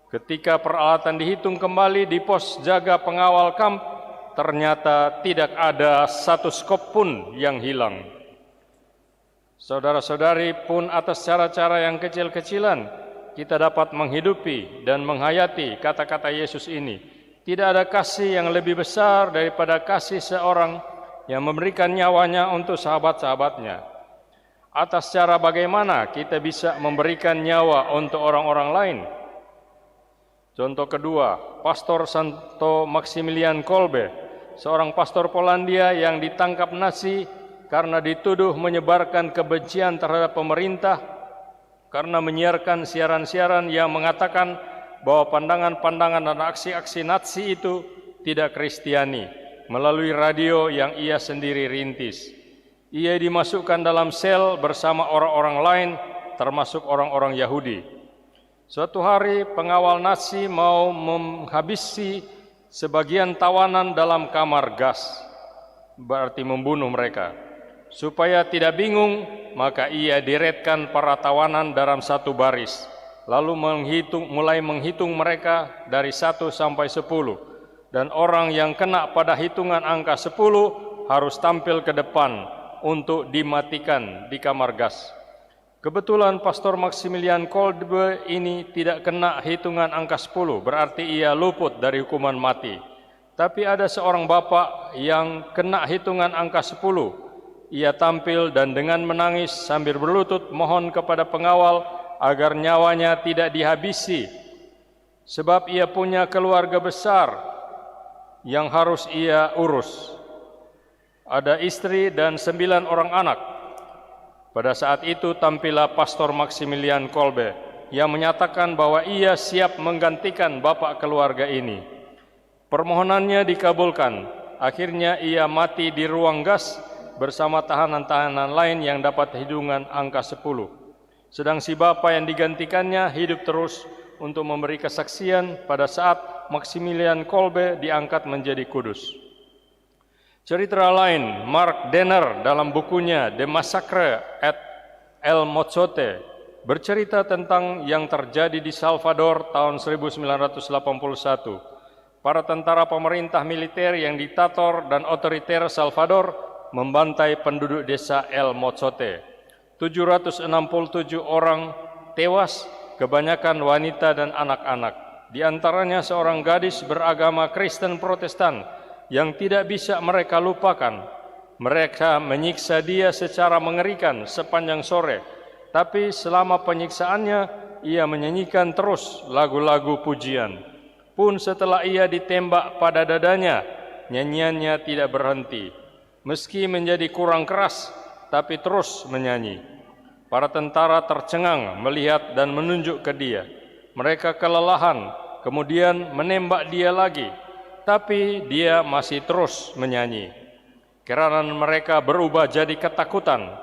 Ketika peralatan dihitung kembali di pos jaga pengawal kamp, ternyata tidak ada satu skop pun yang hilang. Saudara-saudari, pun atas cara-cara yang kecil-kecilan, kita dapat menghidupi dan menghayati kata-kata Yesus ini. Tidak ada kasih yang lebih besar daripada kasih seorang yang memberikan nyawanya untuk sahabat-sahabatnya. Atas cara bagaimana kita bisa memberikan nyawa untuk orang-orang lain? Contoh kedua, Pastor Santo Maximilian Kolbe seorang pastor Polandia yang ditangkap Nazi karena dituduh menyebarkan kebencian terhadap pemerintah karena menyiarkan siaran-siaran yang mengatakan bahwa pandangan-pandangan dan aksi-aksi Nazi itu tidak Kristiani melalui radio yang ia sendiri rintis. Ia dimasukkan dalam sel bersama orang-orang lain termasuk orang-orang Yahudi. Suatu hari pengawal Nazi mau menghabisi sebagian tawanan dalam kamar gas, berarti membunuh mereka. Supaya tidak bingung, maka ia diretkan para tawanan dalam satu baris, lalu mulai menghitung mereka dari 1 sampai 10. Dan orang yang kena pada hitungan angka 10 harus tampil ke depan untuk dimatikan di kamar gas. Kebetulan Pastor Maximilian Kolbe ini tidak kena hitungan angka 10, berarti ia luput dari hukuman mati. Tapi ada seorang bapak yang kena hitungan angka 10. Ia tampil dan dengan menangis sambil berlutut mohon kepada pengawal agar nyawanya tidak dihabisi. Sebab ia punya keluarga besar yang harus ia urus. Ada istri dan 9 orang anak. Pada saat itu tampillah Pastor Maximilian Kolbe yang menyatakan bahwa ia siap menggantikan bapak keluarga ini. Permohonannya dikabulkan. Akhirnya ia mati di ruang gas bersama tahanan-tahanan lain yang dapat hitungan angka 10. Sedang si bapak yang digantikannya hidup terus untuk memberi kesaksian pada saat Maximilian Kolbe diangkat menjadi kudus. Cerita lain, Mark Denner dalam bukunya The Massacre at El Mozote bercerita tentang yang terjadi di Salvador tahun 1981. Para tentara pemerintah militer yang diktator dan otoriter Salvador membantai penduduk desa El Mozote. 767 orang tewas, kebanyakan wanita dan anak-anak. Di antaranya seorang gadis beragama Kristen Protestan yang tidak bisa mereka lupakan. Mereka menyiksa dia secara mengerikan sepanjang sore, tapi selama penyiksaannya ia menyanyikan terus lagu-lagu pujian. Pun setelah ia ditembak pada dadanya, nyanyiannya tidak berhenti. Meski menjadi kurang keras, tapi terus menyanyi. Para tentara tercengang melihat dan menunjuk ke dia. Mereka kelelahan, kemudian menembak dia lagi. Tapi dia masih terus menyanyi. Keranan mereka berubah jadi ketakutan,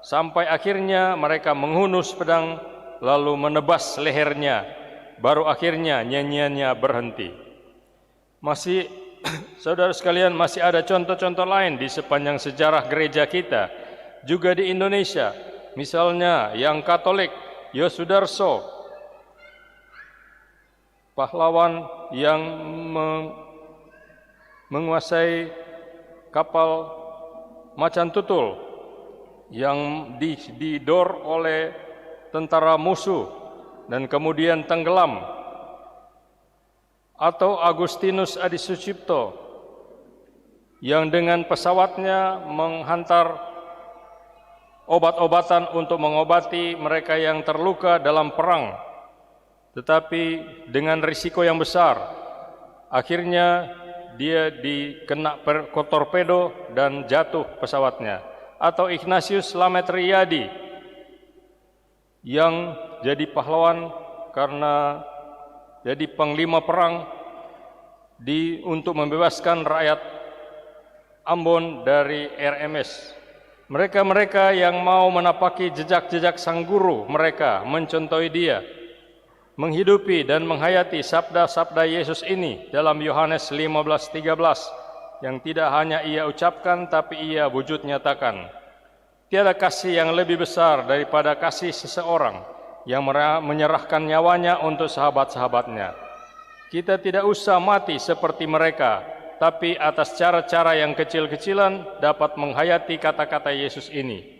sampai akhirnya mereka menghunus pedang lalu menebas lehernya, baru akhirnya nyanyiannya berhenti. Masih, saudara sekalian, masih ada contoh-contoh lain di sepanjang sejarah gereja kita, juga di Indonesia. Misalnya yang Katolik, Yosudarso, pahlawan yang menguasai kapal Macan Tutul yang didor oleh tentara musuh dan kemudian tenggelam, atau Agustinus Adi Sucipto yang dengan pesawatnya menghantar obat-obatan untuk mengobati mereka yang terluka dalam perang, tetapi dengan risiko yang besar. Akhirnya dia dikena torpedo dan jatuh pesawatnya. Atau Ignatius Lamet Riyadi yang jadi pahlawan karena jadi panglima perang untuk membebaskan rakyat Ambon dari RMS. Mereka-mereka yang mau menapaki jejak-jejak sang guru mereka, mencontohi dia, menghidupi dan menghayati sabda-sabda Yesus ini dalam Yohanes 15:13 yang tidak hanya ia ucapkan tapi ia wujud nyatakan. Tiada kasih yang lebih besar daripada kasih seseorang yang menyerahkan nyawanya untuk sahabat-sahabatnya. Kita tidak usah mati seperti mereka, tapi atas cara-cara yang kecil-kecilan dapat menghayati kata-kata Yesus ini.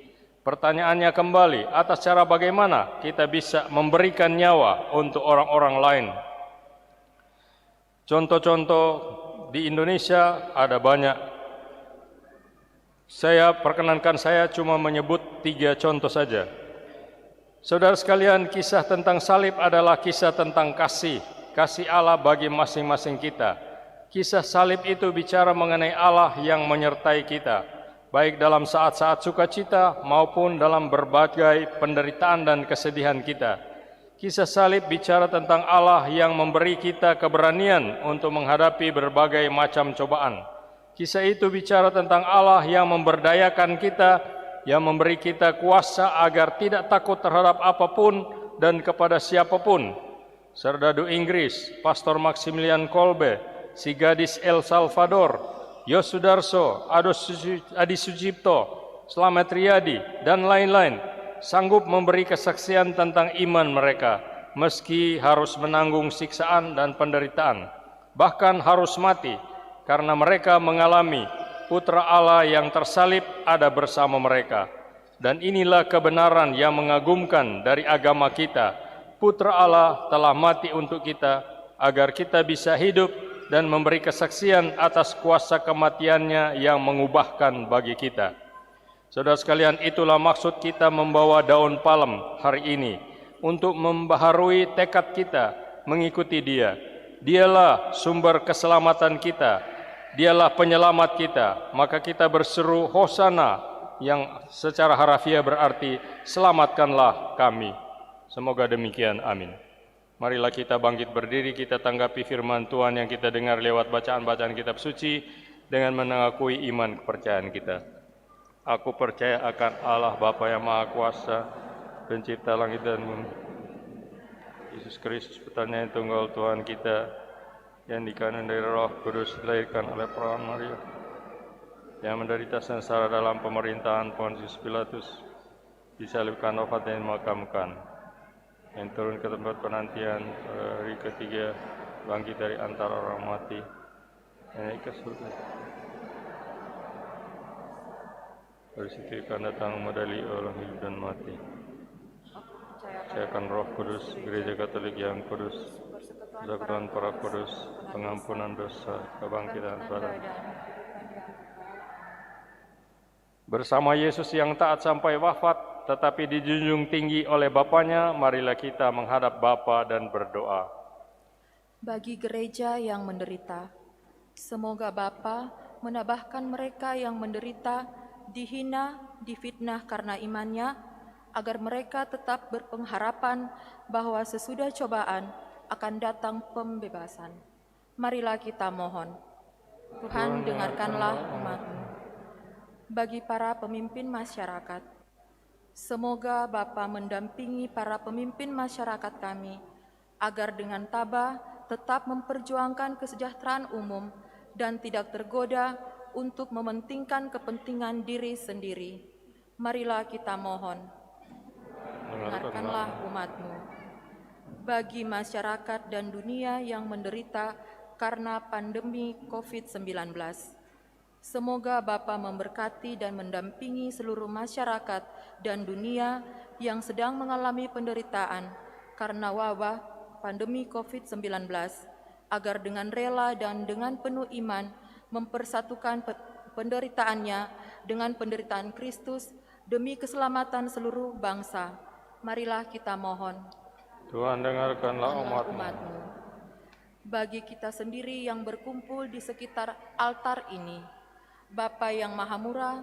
Pertanyaannya kembali, atas cara bagaimana kita bisa memberikan nyawa untuk orang-orang lain? Contoh-contoh di Indonesia ada banyak. Perkenankan saya cuma menyebut 3 contoh saja. Saudara sekalian, kisah tentang salib adalah kisah tentang kasih Allah bagi masing-masing kita. Kisah salib itu bicara mengenai Allah yang menyertai kita, baik dalam saat-saat sukacita maupun dalam berbagai penderitaan dan kesedihan kita. Kisah salib bicara tentang Allah yang memberi kita keberanian untuk menghadapi berbagai macam cobaan. Kisah itu bicara tentang Allah yang memberdayakan kita, yang memberi kita kuasa agar tidak takut terhadap apapun dan kepada siapapun. Serdadu Inggris, Pastor Maximilian Kolbe, si gadis El Salvador, Yosudarso, Adi Sucipto, Slamet Riyadi, dan lain-lain sanggup memberi kesaksian tentang iman mereka, meski harus menanggung siksaan dan penderitaan, bahkan harus mati, karena mereka mengalami Putra Allah yang tersalib ada bersama mereka. Dan inilah kebenaran yang mengagumkan dari agama kita. Putra Allah telah mati untuk kita, agar kita bisa hidup dan memberi kesaksian atas kuasa kematiannya yang mengubahkan bagi kita. Saudara sekalian, itulah maksud kita membawa daun palem hari ini, untuk membaharui tekad kita mengikuti Dia. Dialah sumber keselamatan kita, Dialah penyelamat kita. Maka kita berseru Hosana, yang secara harafiah berarti selamatkanlah kami. Semoga demikian, amin. Marilah kita bangkit berdiri, kita tanggapi firman Tuhan yang kita dengar lewat bacaan-bacaan kitab suci dengan mengakui iman kepercayaan kita. Aku percaya akan Allah Bapa yang Maha Kuasa, pencipta langit dan bumi, Yesus Kristus putranya yang tunggal Tuhan kita, yang dikandung dari Roh Kudus, dilahirkan oleh perawan Maria, yang menderita sengsara dalam pemerintahan Pontius Pilatus, disalibkan, wafat dan dimakamkan, yang turun ke tempat penantian, hari ketiga bangkit dari antara orang mati, yang naik ke surga. Dari situ akan datang medali orang hidup dan mati. Saya akan Roh Kudus, Gereja Katolik yang kudus, persekutuan para kudus, pengampunan dosa, kebangkitan pada. Bersama Yesus yang taat sampai wafat, tetapi dijunjung tinggi oleh Bapanya, marilah kita menghadap Bapa dan berdoa. Bagi gereja yang menderita, semoga Bapa menambahkan mereka yang menderita, dihina, difitnah karena imannya, agar mereka tetap berpengharapan bahwa sesudah cobaan akan datang pembebasan. Marilah kita mohon. Tuhan, dengarkanlah umat-Mu. Bagi para pemimpin masyarakat, semoga Bapa mendampingi para pemimpin masyarakat kami, agar dengan tabah tetap memperjuangkan kesejahteraan umum dan tidak tergoda untuk mementingkan kepentingan diri sendiri. Marilah kita mohon. Dengarkanlah umat-Mu. Bagi masyarakat dan dunia yang menderita karena pandemi COVID-19, semoga Bapa memberkati dan mendampingi seluruh masyarakat dan dunia yang sedang mengalami penderitaan karena wabah pandemi COVID-19, agar dengan rela dan dengan penuh iman mempersatukan penderitaannya dengan penderitaan Kristus demi keselamatan seluruh bangsa. Marilah kita mohon. Tuhan, dengarkanlah umat-Mu. Bagi kita sendiri yang berkumpul di sekitar altar ini, Bapa yang Maha Murah,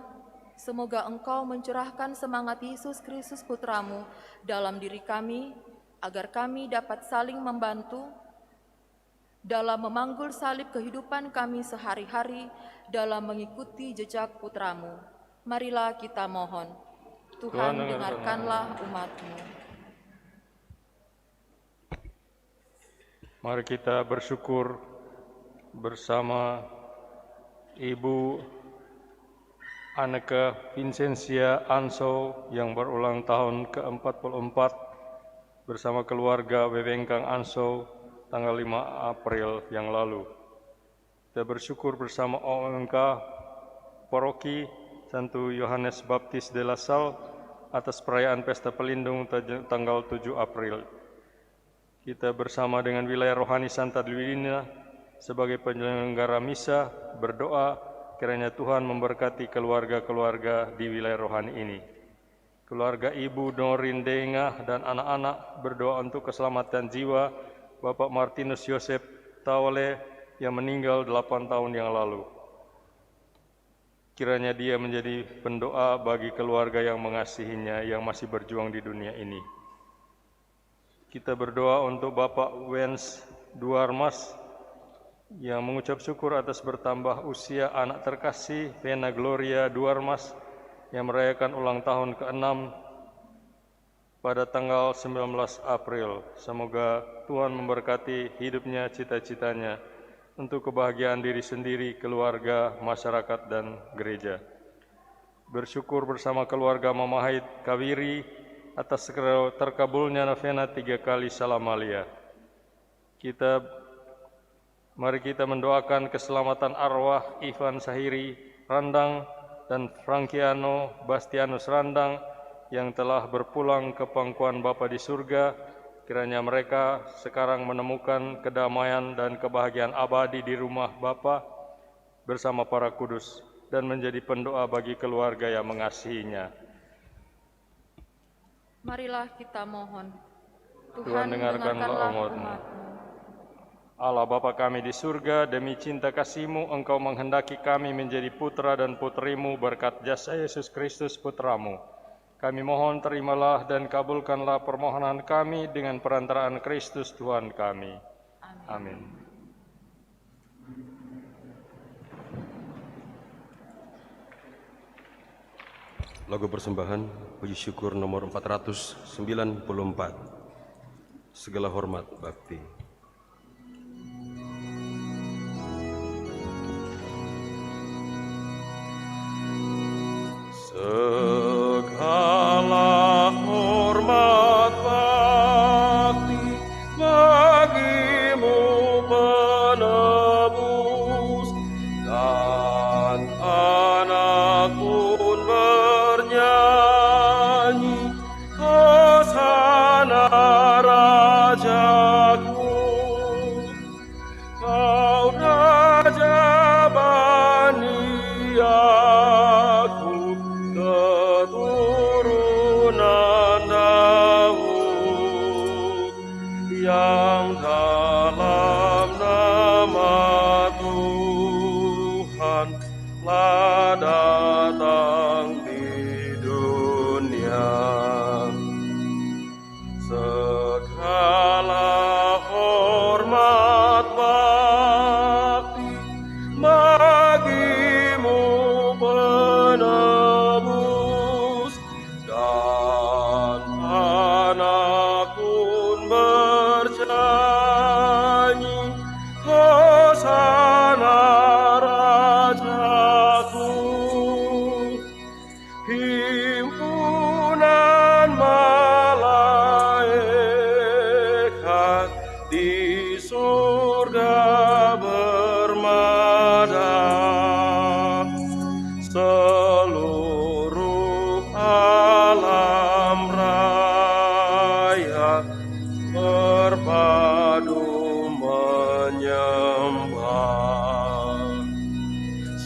semoga Engkau mencurahkan semangat Yesus Kristus Putra-Mu dalam diri kami, agar kami dapat saling membantu dalam memanggul salib kehidupan kami sehari-hari dalam mengikuti jejak Putra-Mu. Marilah kita mohon. Tuhan, dengarkanlah umat-Mu. Mari kita bersyukur bersama Ibu Anneke Vincentia Anso yang berulang tahun ke-44 bersama keluarga Wewengkang Anso tanggal 5 April yang lalu. Kita bersyukur bersama OMK Paroki Santo Yohanes Baptis de la Salle atas perayaan Pesta Pelindung tanggal 7 April. Kita bersama dengan wilayah rohani Santa Dwilina sebagai penyelenggara misa berdoa kiranya Tuhan memberkati keluarga-keluarga di wilayah rohani ini. Keluarga Ibu Norin Dengah dan anak-anak berdoa untuk keselamatan jiwa Bapak Martinus Yosef Tawale yang meninggal 8 tahun yang lalu. Kiranya dia menjadi pendoa bagi keluarga yang mengasihinya yang masih berjuang di dunia ini. Kita berdoa untuk Bapak Wens Duarmas yang mengucap syukur atas bertambah usia anak terkasih Vena Gloria Duarmas yang merayakan ulang tahun ke-6 pada tanggal 19 April. Semoga Tuhan memberkati hidupnya, cita-citanya untuk kebahagiaan diri sendiri, keluarga, masyarakat, dan gereja. Bersyukur bersama keluarga Mama Haid Kawiri atas terkabulnya novena 3 kali Salam Malia. Mari kita mendoakan keselamatan arwah Ivan Sahiri Randang dan Frankiano Bastianus Randang yang telah berpulang ke pangkuan Bapa di surga. Kiranya mereka sekarang menemukan kedamaian dan kebahagiaan abadi di rumah Bapa bersama para kudus dan menjadi pendoa bagi keluarga yang mengasihinya. Marilah kita mohon. Tuhan dengarkanlah umat-Mu. Allah Bapa kami di surga, demi cinta kasih-Mu, Engkau menghendaki kami menjadi putra dan putri-Mu berkat jasa Yesus Kristus Putra-Mu. Kami mohon terimalah dan kabulkanlah permohonan kami dengan perantaraan Kristus Tuhan kami. Amin. Lagu persembahan puji syukur nomor 494. Segala hormat bakti. Segala hormat bakti bagimu penebus, dan anak pun bernyanyi hosana Rajaku. Kau Raja Bani Yakub, keturunan Daud, yang dalam nama Tuhan telah datang di dunia. Segala hormat bakti bagimu penebus, dan anak pun bernyanyi hosana Rajaku. Himpunan malaikat di surga bermadah, seluruh alam raya berpadu menyembah.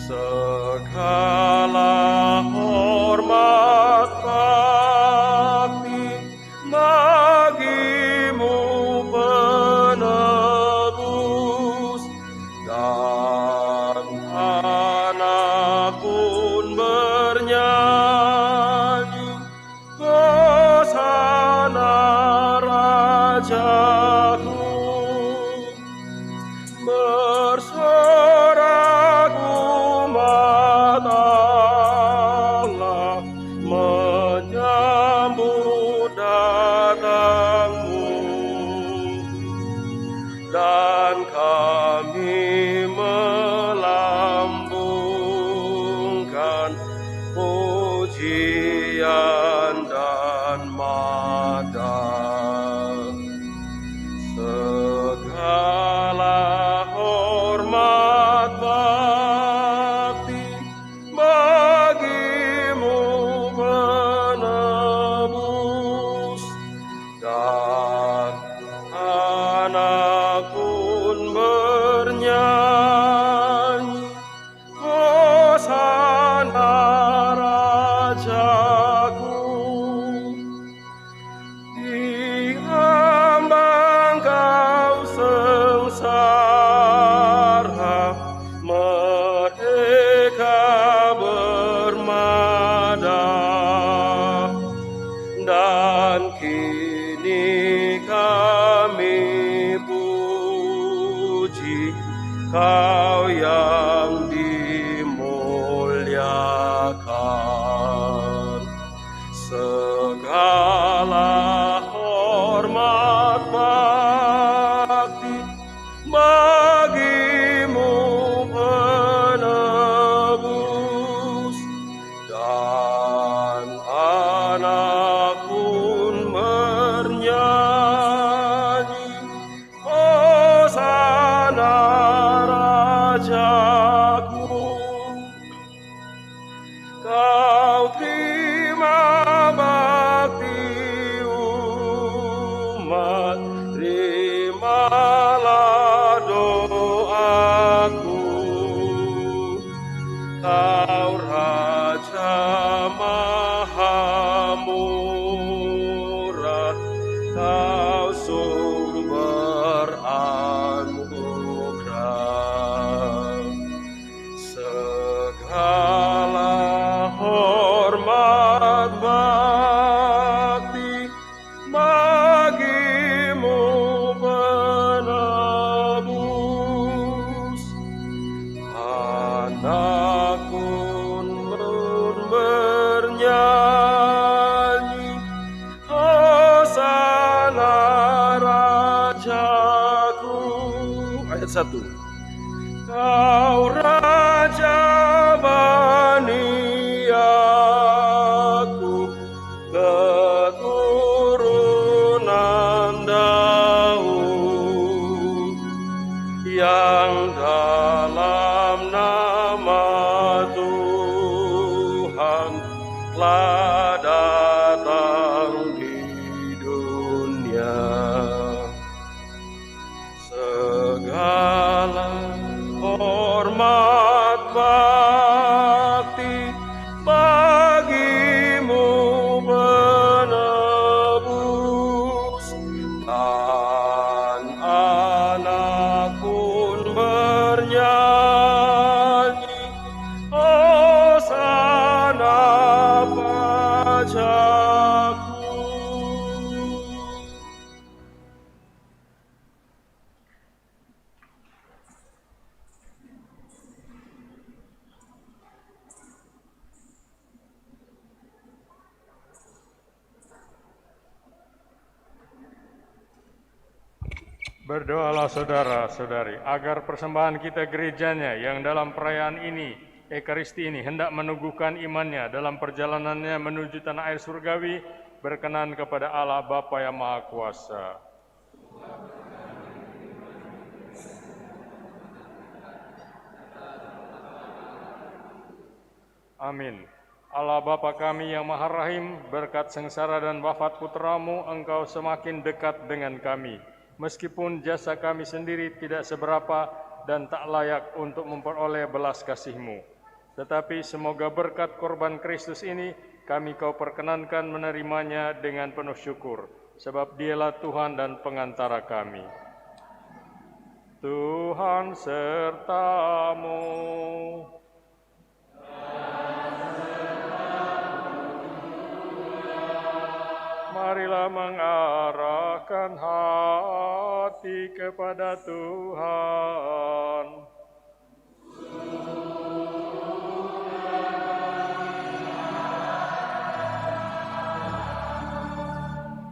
Segala hormat bakti bagimu penebus, dan anak pun bernyanyi hosana Rajaku. Bersorak umat Allah menyambut datang-Mu, dan kami melambungkan pujian dan madah. Segala hormat Kau yang dimuliakan. Segala hormat bakti bagimu penebus, dan anak pun bernyanyi, Hosana Rajaku. Kau terima bakti umat, terimalah doaku. Kau Raja Maha Murah, Kau sumber anugerah. Segala hormat bakti bagimu penebus, anak pun bernyanyi, Hosana Rajaku. Ayat 1. Kau Raja Bani Yakub, keturunan Daud, yang dalam nama Tuhan telah datang di dunia. Segala hormat bakti bagimu penebus, dan anak pun bernyanyi, Hosana Pajaku. Berdoalah saudara-saudari, agar persembahan kita gerejanya yang dalam perayaan ini, Ekaristi ini, hendak meneguhkan imannya dalam perjalanannya menuju tanah air surgawi, berkenan kepada Allah Bapa yang Maha Kuasa. Amin. Allah Bapa kami yang Maha Rahim, berkat sengsara dan wafat putramu, Engkau semakin dekat dengan kami. Meskipun jasa kami sendiri tidak seberapa dan tak layak untuk memperoleh belas kasih-Mu. Tetapi semoga berkat korban Kristus ini, kami Kau perkenankan menerimanya dengan penuh syukur, sebab Dialah Tuhan dan pengantara kami. Tuhan sertamu. Marilah mengarahkan hati kepada Tuhan.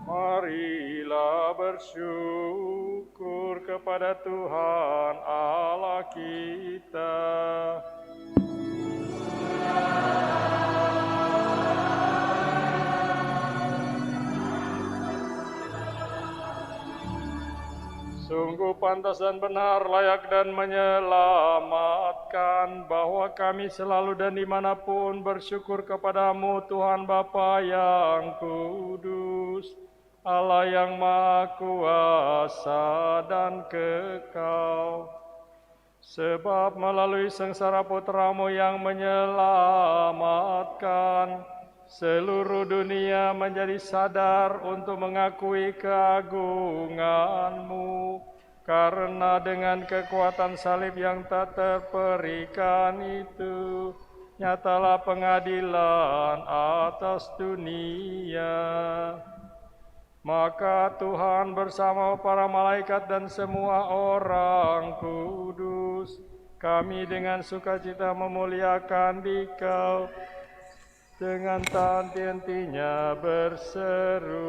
Marilah bersyukur kepada Tuhan Allah kita. Sungguh pantas dan benar, layak dan menyelamatkan, bahwa kami selalu dan dimanapun bersyukur kepadamu, Tuhan Bapa yang kudus, Allah yang Maha Kuasa dan kekal. Sebab melalui sengsara putramu yang menyelamatkan, seluruh dunia menjadi sadar untuk mengakui keagungan-Mu, karena dengan kekuatan salib yang tak terperikan itu, nyatalah pengadilan atas dunia. Maka Tuhan bersama para malaikat dan semua orang kudus, kami dengan sukacita memuliakan Dikau dengan tanti-hentinya berseru.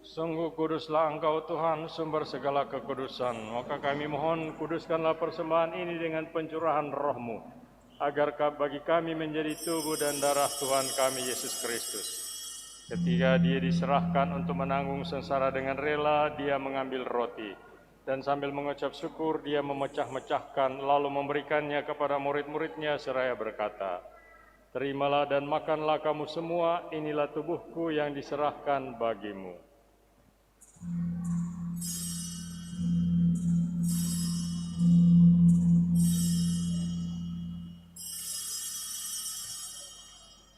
Sungguh kuduslah Engkau Tuhan, sumber segala kekudusan. Maka kami mohon, kuduskanlah persembahan ini dengan pencurahan roh-Mu, agar bagi kami menjadi tubuh dan darah Tuhan kami Yesus Kristus. Ketika Dia diserahkan untuk menanggung sengsara dengan rela, Dia mengambil roti, dan sambil mengucap syukur, Dia memecah-mecahkan, lalu memberikannya kepada murid-muridnya seraya berkata, "Terimalah dan makanlah kamu semua, inilah tubuhku yang diserahkan bagimu."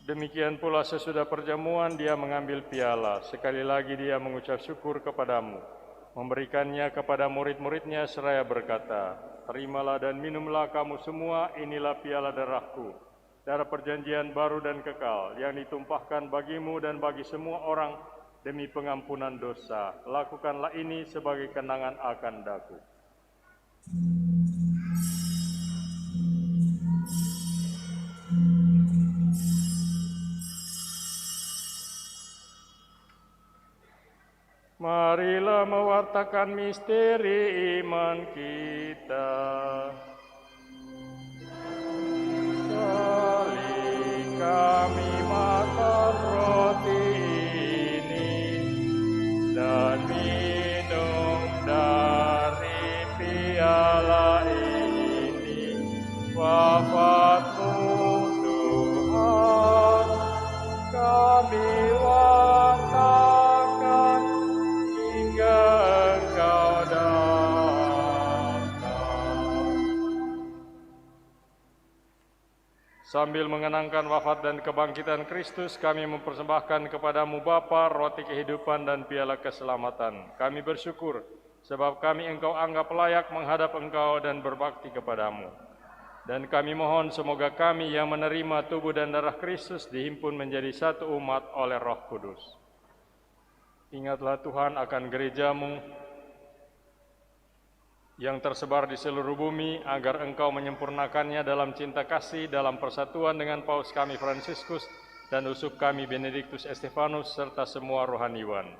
Demikian pula sesudah perjamuan Dia mengambil piala. Sekali lagi Dia mengucap syukur kepadamu, memberikannya kepada murid-muridnya seraya berkata, "Terimalah dan minumlah kamu semua, inilah piala darahku, darah perjanjian baru dan kekal, yang ditumpahkan bagimu dan bagi semua orang demi pengampunan dosa. Lakukanlah ini sebagai kenangan akan daku." Marilah mewartakan misteri iman kita. Sekali kami makan roti ini dan minum dari piala ini, wafat-Mu Tuhan Sambil mengenangkan wafat dan kebangkitan Kristus, kami mempersembahkan kepadamu Bapa, roti kehidupan dan piala keselamatan. Kami bersyukur, sebab kami Engkau anggap layak menghadap Engkau dan berbakti kepadamu. Dan kami mohon semoga kami yang menerima tubuh dan darah Kristus dihimpun menjadi satu umat oleh Roh Kudus. Ingatlah Tuhan akan gerejamu yang tersebar di seluruh bumi, agar Engkau menyempurnakannya dalam cinta kasih, dalam persatuan dengan Paus kami Fransiskus dan uskup kami Benediktus Estefanus, serta semua rohaniwan.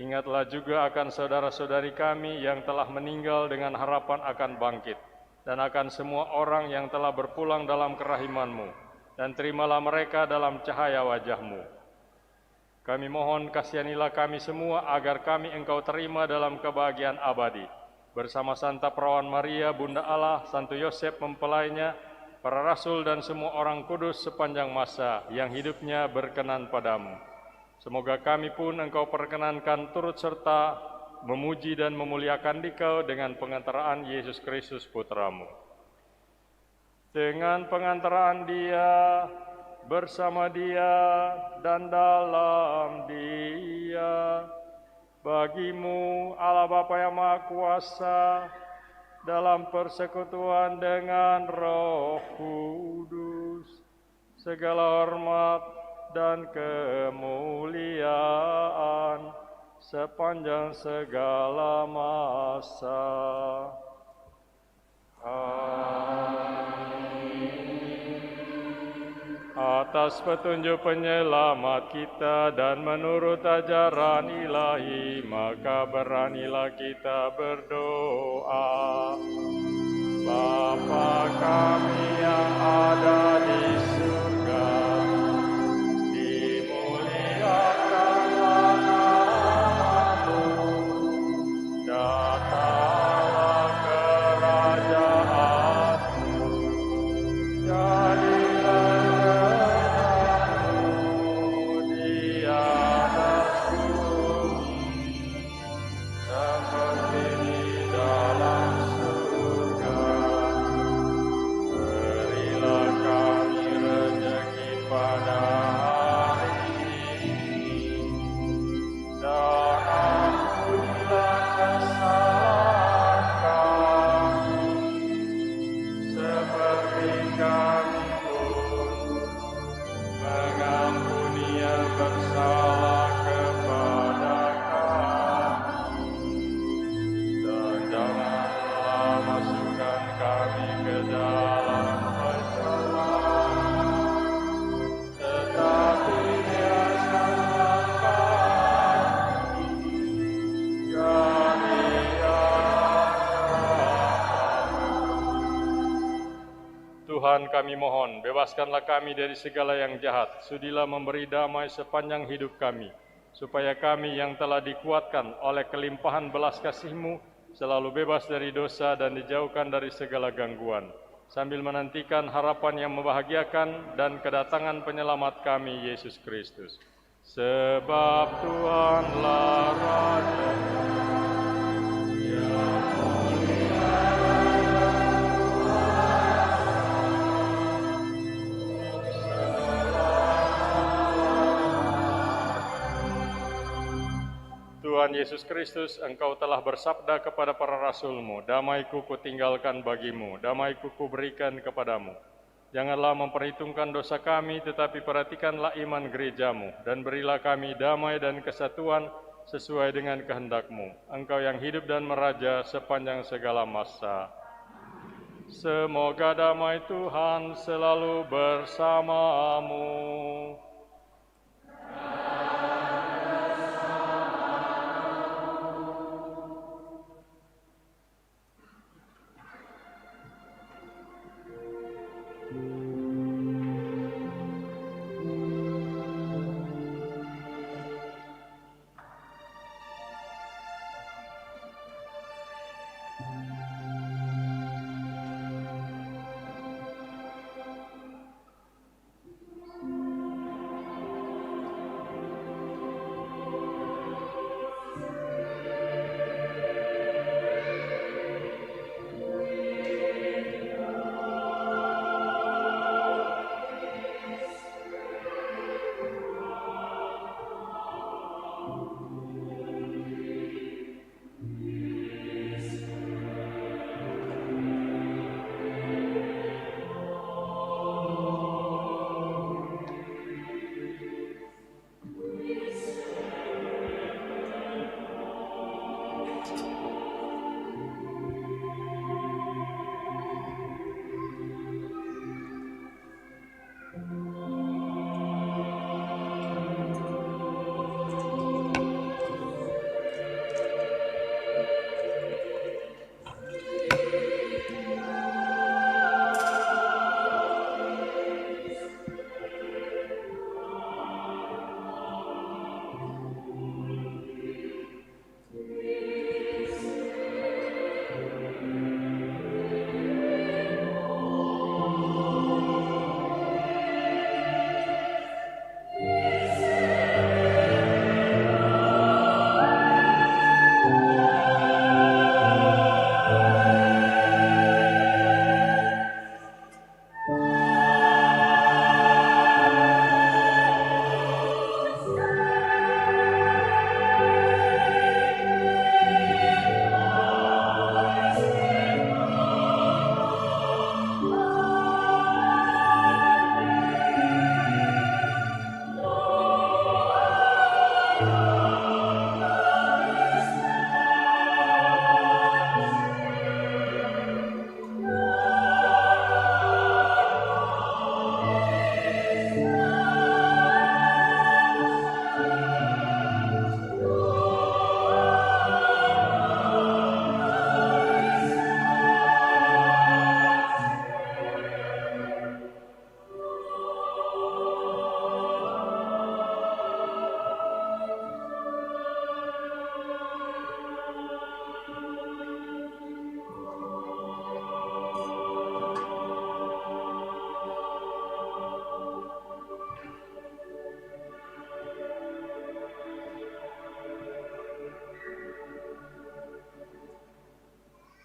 Ingatlah juga akan saudara-saudari kami yang telah meninggal dengan harapan akan bangkit, dan akan semua orang yang telah berpulang dalam kerahiman-Mu, dan terimalah mereka dalam cahaya wajah-Mu. Kami mohon kasihanilah kami semua, agar kami Engkau terima dalam kebahagiaan abadi, bersama Santa Perawan Maria, Bunda Allah, Santo Yosef mempelainya, para rasul dan semua orang kudus sepanjang masa yang hidupnya berkenan padamu. Semoga kami pun Engkau perkenankan turut serta memuji dan memuliakan Dikau dengan pengantaraan Yesus Kristus Putramu. Dengan pengantaraan Dia, bersama Dia, dan dalam Dia, bagimu Allah Bapa yang Maha Kuasa, dalam persekutuan dengan Roh Kudus, segala hormat dan kemuliaan sepanjang segala masa. Atas petunjuk penyelamat kita dan menurut ajaran ilahi, maka beranilah kita berdoa. Bapa kami yang ada di surga, dimuliakanlah namamu, datanglah kerajaanmu, jadilah Tuhan, kami mohon, bebaskanlah kami dari segala yang jahat. Sudilah memberi damai sepanjang hidup kami, supaya kami yang telah dikuatkan oleh kelimpahan belas kasih-Mu selalu bebas dari dosa dan dijauhkan dari segala gangguan, sambil menantikan harapan yang membahagiakan dan kedatangan penyelamat kami, Yesus Kristus. Sebab Tuhanlah Raja yang mulia. Tuhan Yesus Kristus, Engkau telah bersabda kepada para rasul-Mu, damai-Ku kutinggalkan bagimu, damai-Ku kuberikan kepadamu. Janganlah memperhitungkan dosa kami, tetapi perhatikanlah iman gereja-Mu, dan berilah kami damai dan kesatuan sesuai dengan kehendak-Mu. Engkau yang hidup dan meraja sepanjang segala masa. Semoga damai Tuhan selalu bersamamu.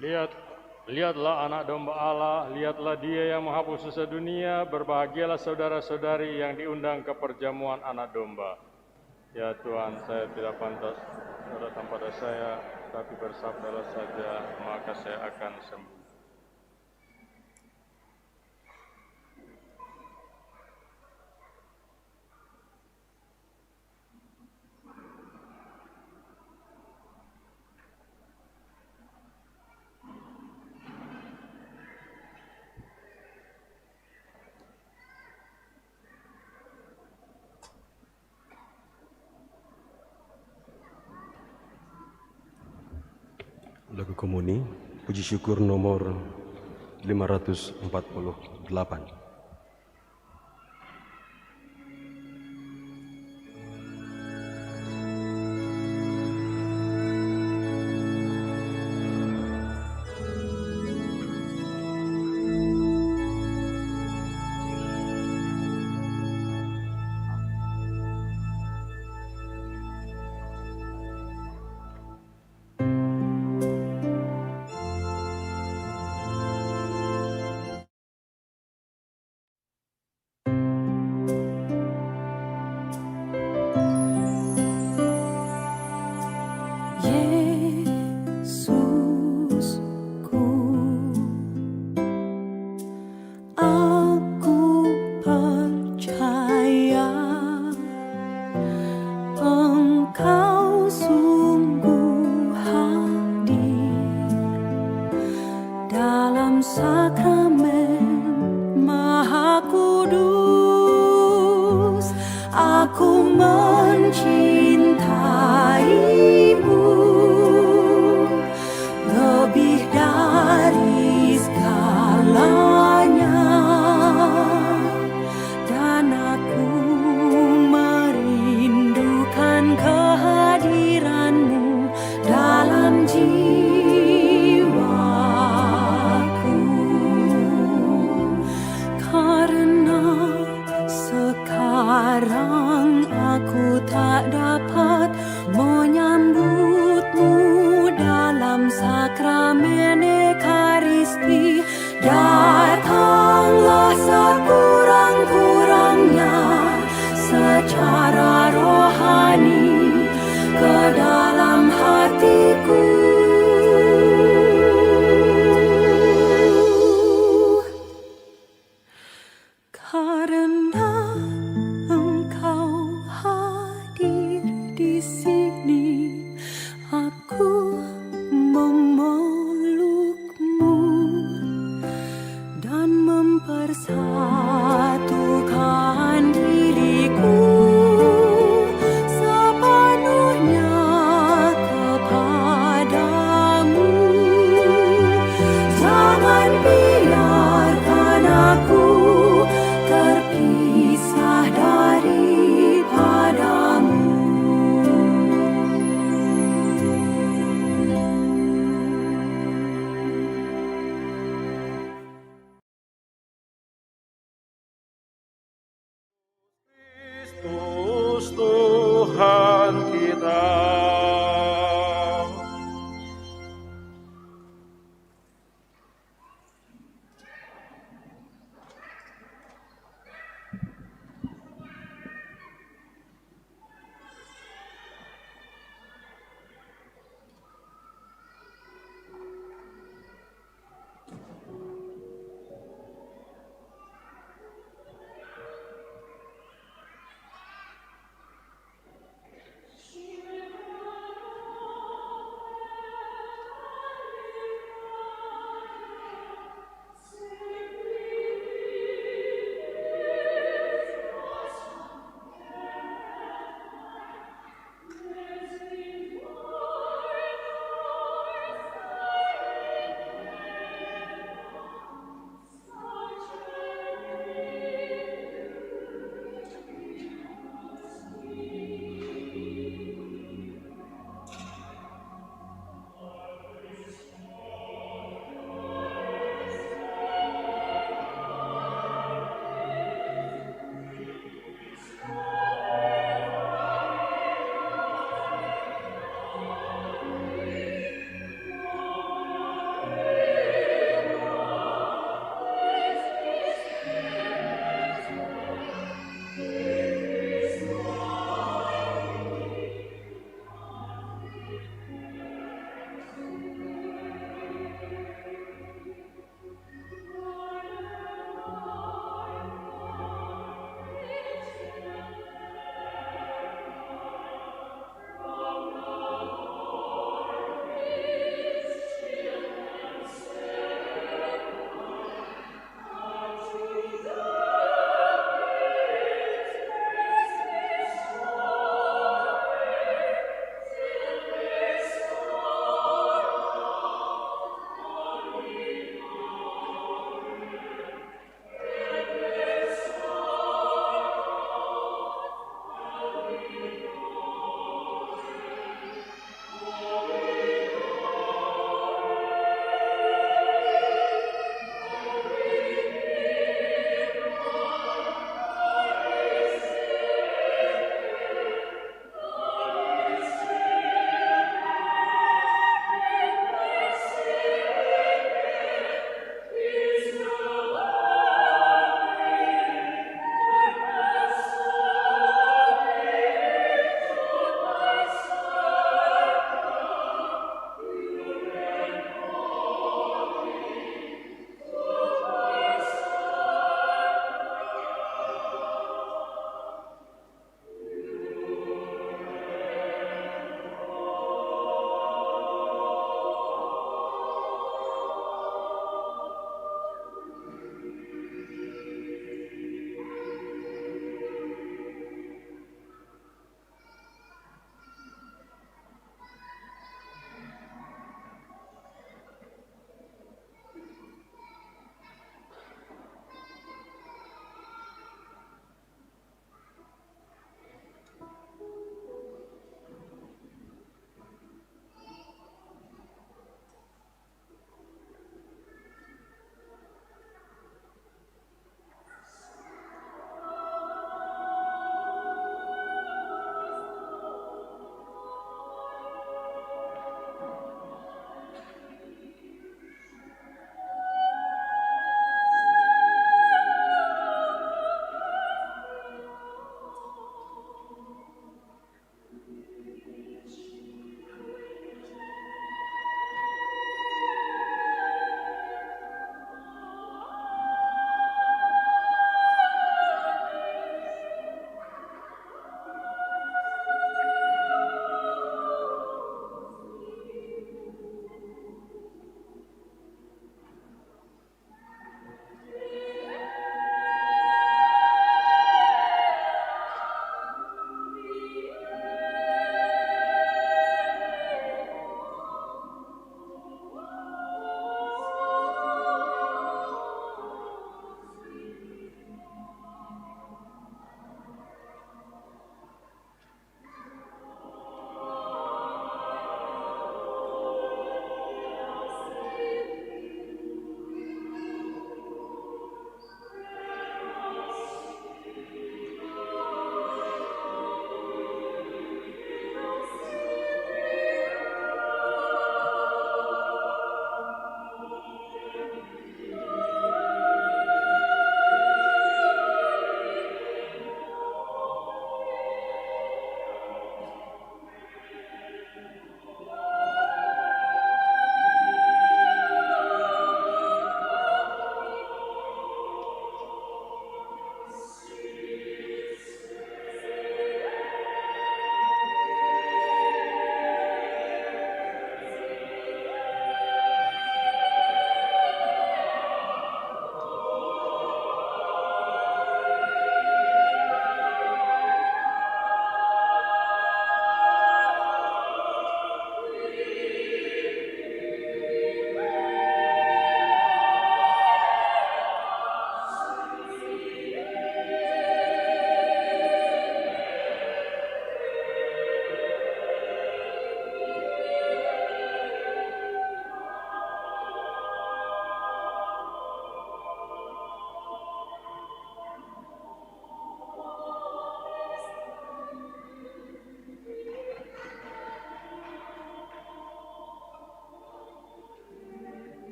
Lihatlah anak domba Allah, lihatlah dia yang menghapus dosa dunia, berbahagialah saudara-saudari yang diundang ke perjamuan anak domba. Ya Tuhan, saya tidak pantas datang pada saya, tapi bersabdalah saja, maka saya akan sembuh. Lagu Komuni, puji syukur nomor 548.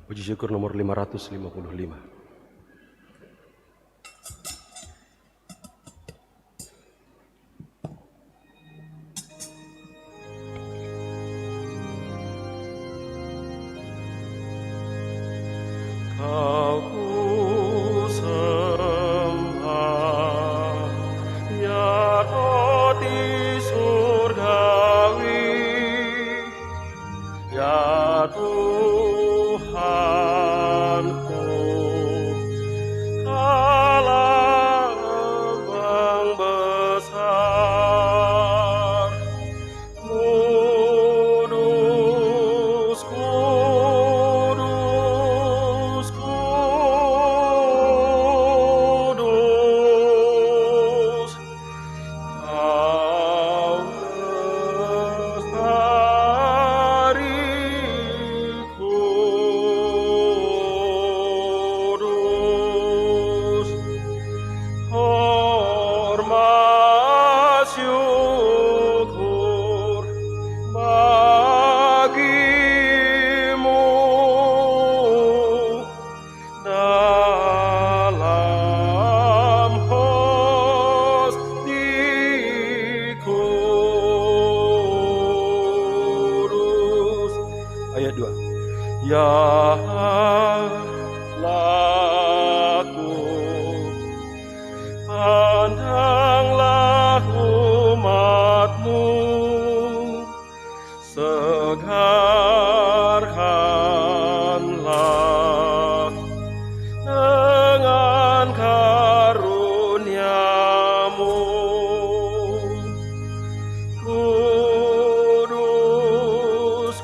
Puji syukur nomor 555. Kau ku sembah, ya roti surgawi, ya Tuhanku, Allah Bang besar, kudus, kudus, kudus, Kau lestari, kudus, hormat syukur bagimu dalam hosti kudus. Ayat 2. Ya laku, pandanglah umatmu, segarkanlah dengan karuniamu. Kudus,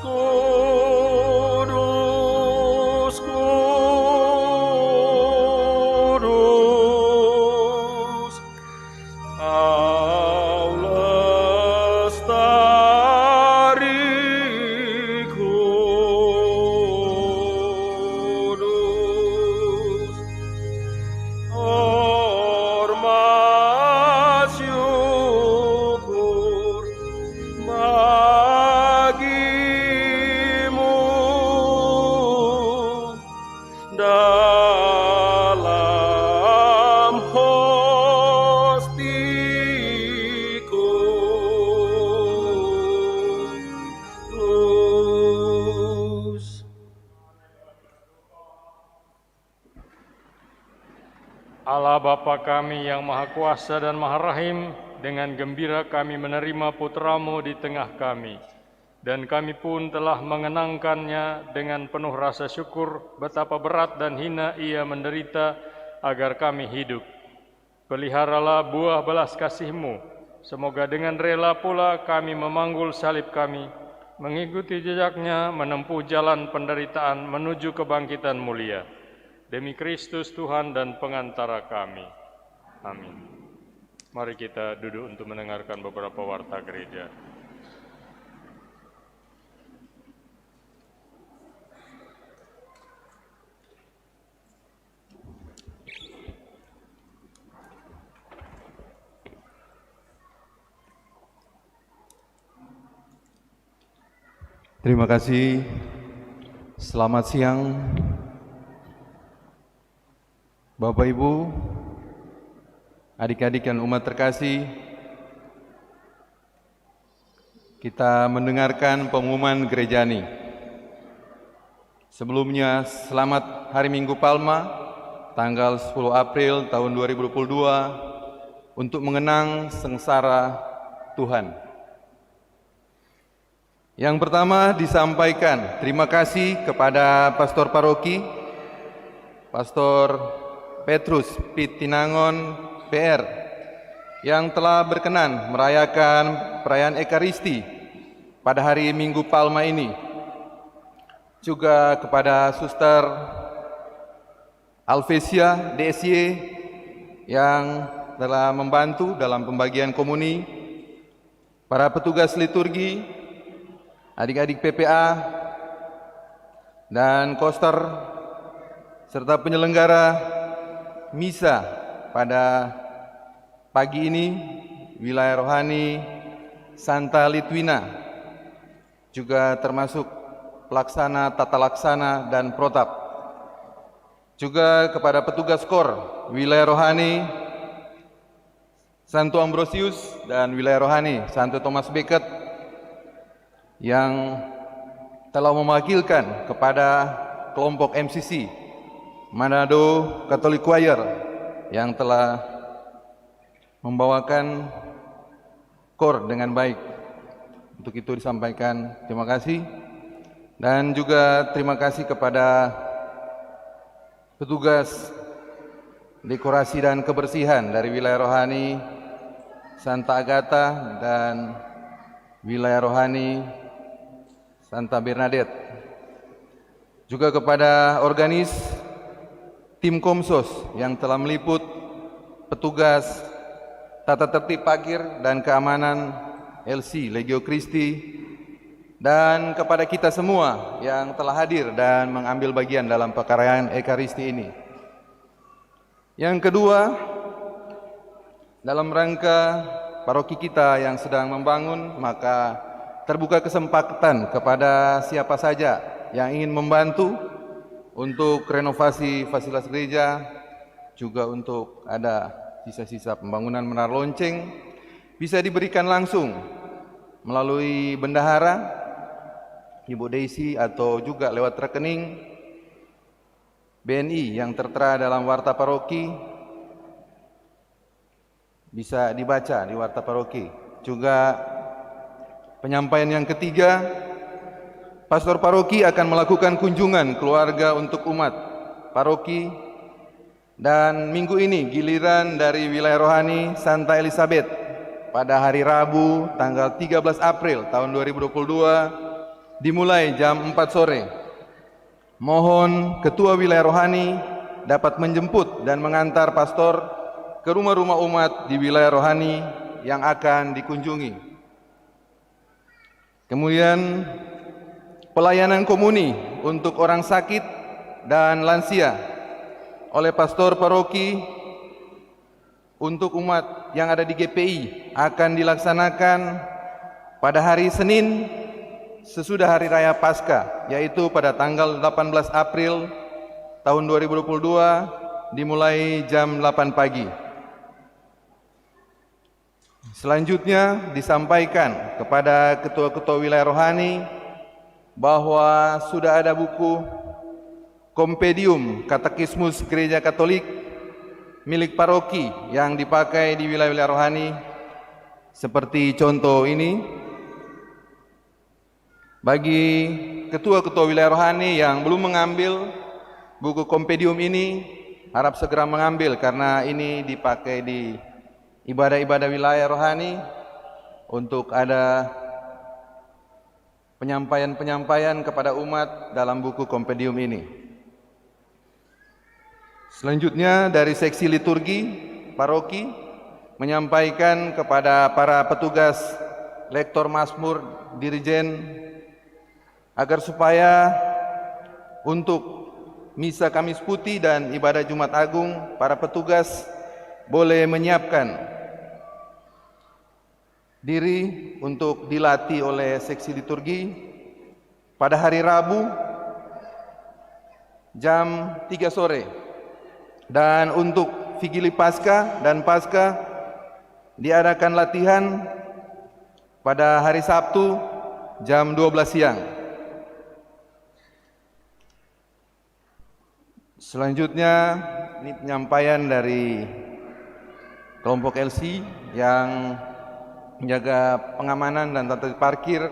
kudus, kudus, Kau lestari, kudus, hormat syukur bagimu dalam hosti kudus. Allah Bapa kami yang Maha Kuasa dan Maha Rahim, dengan gembira kami menerima putra-Mu di tengah kami. Dan kami pun telah mengenangkannya dengan penuh rasa syukur betapa berat dan hina ia menderita agar kami hidup. Peliharalah buah belas kasih-Mu, semoga dengan rela pula kami memanggul salib kami, mengikuti jejaknya menempuh jalan penderitaan menuju kebangkitan mulia. Demi Kristus Tuhan dan pengantara kami. Amin. Mari kita duduk untuk mendengarkan beberapa warta gereja. Terima kasih. Selamat siang, Bapak Ibu, adik-adik dan umat terkasih. Kita mendengarkan pengumuman gerejani. Sebelumnya, selamat Hari Minggu Palma, tanggal 10 April tahun 2022, untuk mengenang sengsara Tuhan. Yang pertama disampaikan terima kasih kepada Pastor Paroki, Pastor Petrus Pitinangon PR, yang telah berkenan merayakan perayaan Ekaristi pada hari Minggu Palma ini. Juga kepada Suster Alvesia DSY yang telah membantu dalam pembagian komuni, para petugas liturgi, adik-adik PPA, dan koster, serta penyelenggara misa pada pagi ini, wilayah rohani Santa Litwina, juga termasuk pelaksana, tata laksana, dan protap. Juga kepada petugas KOR Wilayah Rohani Santo Ambrosius dan Wilayah Rohani Santo Thomas Becket yang telah mewakilkan kepada kelompok MCC Manado Catholic Choir yang telah membawakan KOR dengan baik. Untuk itu disampaikan terima kasih, dan juga terima kasih kepada petugas dekorasi dan kebersihan dari Wilayah Rohani Santa Agata dan Wilayah Rohani Santa Bernadette. Juga kepada organis tim Komsos yang telah meliput petugas tata tertib parkir dan keamanan LC Legio Christi, dan kepada kita semua yang telah hadir dan mengambil bagian dalam perayaan Ekaristi ini. Yang kedua, dalam rangka paroki kita yang sedang membangun, maka terbuka kesempatan kepada siapa saja yang ingin membantu untuk renovasi fasilitas gereja, juga untuk ada sisa-sisa pembangunan menara lonceng, bisa diberikan langsung melalui bendahara Ibu Daisy atau juga lewat rekening BNI yang tertera dalam warta paroki, bisa dibaca di warta paroki. Juga penyampaian yang ketiga, pastor paroki akan melakukan kunjungan keluarga untuk umat paroki, dan minggu ini giliran dari Wilayah Rohani Santa Elizabeth pada hari Rabu tanggal 13 April tahun 2022 dimulai jam 4 sore. Mohon Ketua Wilayah Rohani dapat menjemput dan mengantar pastor ke rumah-rumah umat di Wilayah Rohani yang akan dikunjungi. Kemudian pelayanan komuni untuk orang sakit dan lansia oleh pastor paroki untuk umat yang ada di GPI akan dilaksanakan pada hari Senin sesudah Hari Raya Paskah, yaitu pada tanggal 18 April tahun 2022 dimulai jam 8 pagi. Selanjutnya disampaikan kepada ketua-ketua wilayah rohani bahwa sudah ada buku Kompendium Katekismus Gereja Katolik milik paroki yang dipakai di wilayah-wilayah rohani, seperti contoh ini. Bagi ketua-ketua wilayah rohani yang belum mengambil buku kompendium ini, harap segera mengambil karena ini dipakai di ibadah-ibadah wilayah rohani untuk ada penyampaian-penyampaian kepada umat dalam buku kompendium ini. Selanjutnya dari seksi liturgi paroki menyampaikan kepada para petugas, lektor Mazmur, dirijen, agar supaya untuk misa Kamis Putih dan ibadah Jumat Agung, para petugas boleh menyiapkan diri untuk dilatih oleh seksi liturgi pada hari Rabu jam 3 sore. Dan untuk Vigili Paskah dan Paskah diadakan latihan pada hari Sabtu jam 12 siang. Selanjutnya ini penyampaian dari kelompok LC yang menjaga pengamanan dan tata parkir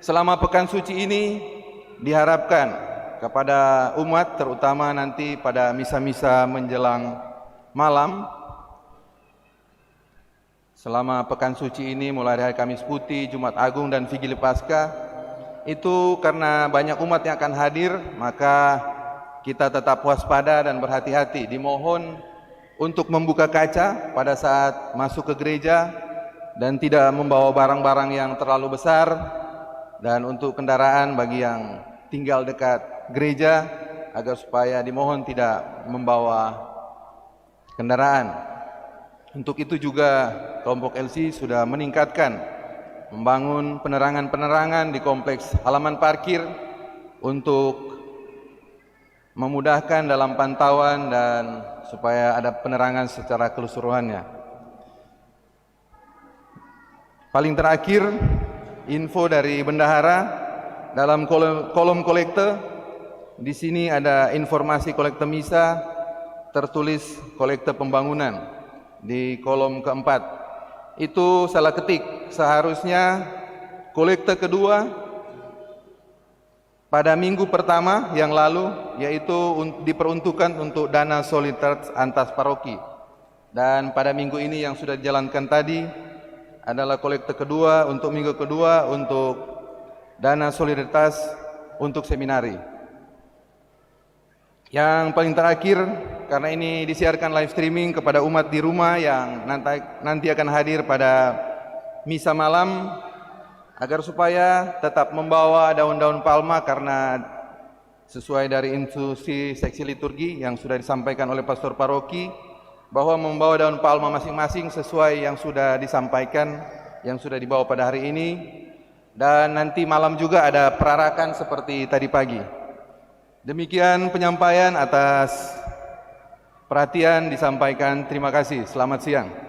selama pekan suci ini. Diharapkan kepada umat, terutama nanti pada misa-misa menjelang malam, selama pekan suci ini mulai dari hari Kamis Putih, Jumat Agung dan Vigili Paskah, itu karena banyak umat yang akan hadir, maka kita tetap waspada dan berhati-hati. Dimohon untuk membuka kaca pada saat masuk ke gereja dan tidak membawa barang-barang yang terlalu besar, dan untuk kendaraan bagi yang tinggal dekat gereja agar supaya dimohon tidak membawa kendaraan. Untuk itu juga kelompok LC sudah meningkatkan membangun penerangan-penerangan di kompleks halaman parkir untuk memudahkan dalam pantauan dan supaya ada penerangan secara keseluruhannya. Paling terakhir, info dari bendahara dalam kolom kolekte. Di sini ada informasi kolekte misa, tertulis kolekte pembangunan di kolom keempat. Itu salah ketik. Seharusnya kolekte kedua pada minggu pertama yang lalu, yaitu diperuntukkan untuk dana solidaritas antar paroki. Dan pada minggu ini yang sudah dijalankan tadi adalah kolekte kedua untuk minggu kedua untuk dana solidaritas untuk seminari. Yang paling terakhir, karena ini disiarkan live streaming kepada umat di rumah yang nanti akan hadir pada misa malam, agar supaya tetap membawa daun-daun palma karena sesuai dari instruksi seksi liturgi yang sudah disampaikan oleh pastor paroki bahwa membawa daun palma masing-masing sesuai yang sudah disampaikan, yang sudah dibawa pada hari ini, dan nanti malam juga ada perarakan seperti tadi pagi. Demikian penyampaian, atas perhatian disampaikan. Terima kasih. Selamat siang.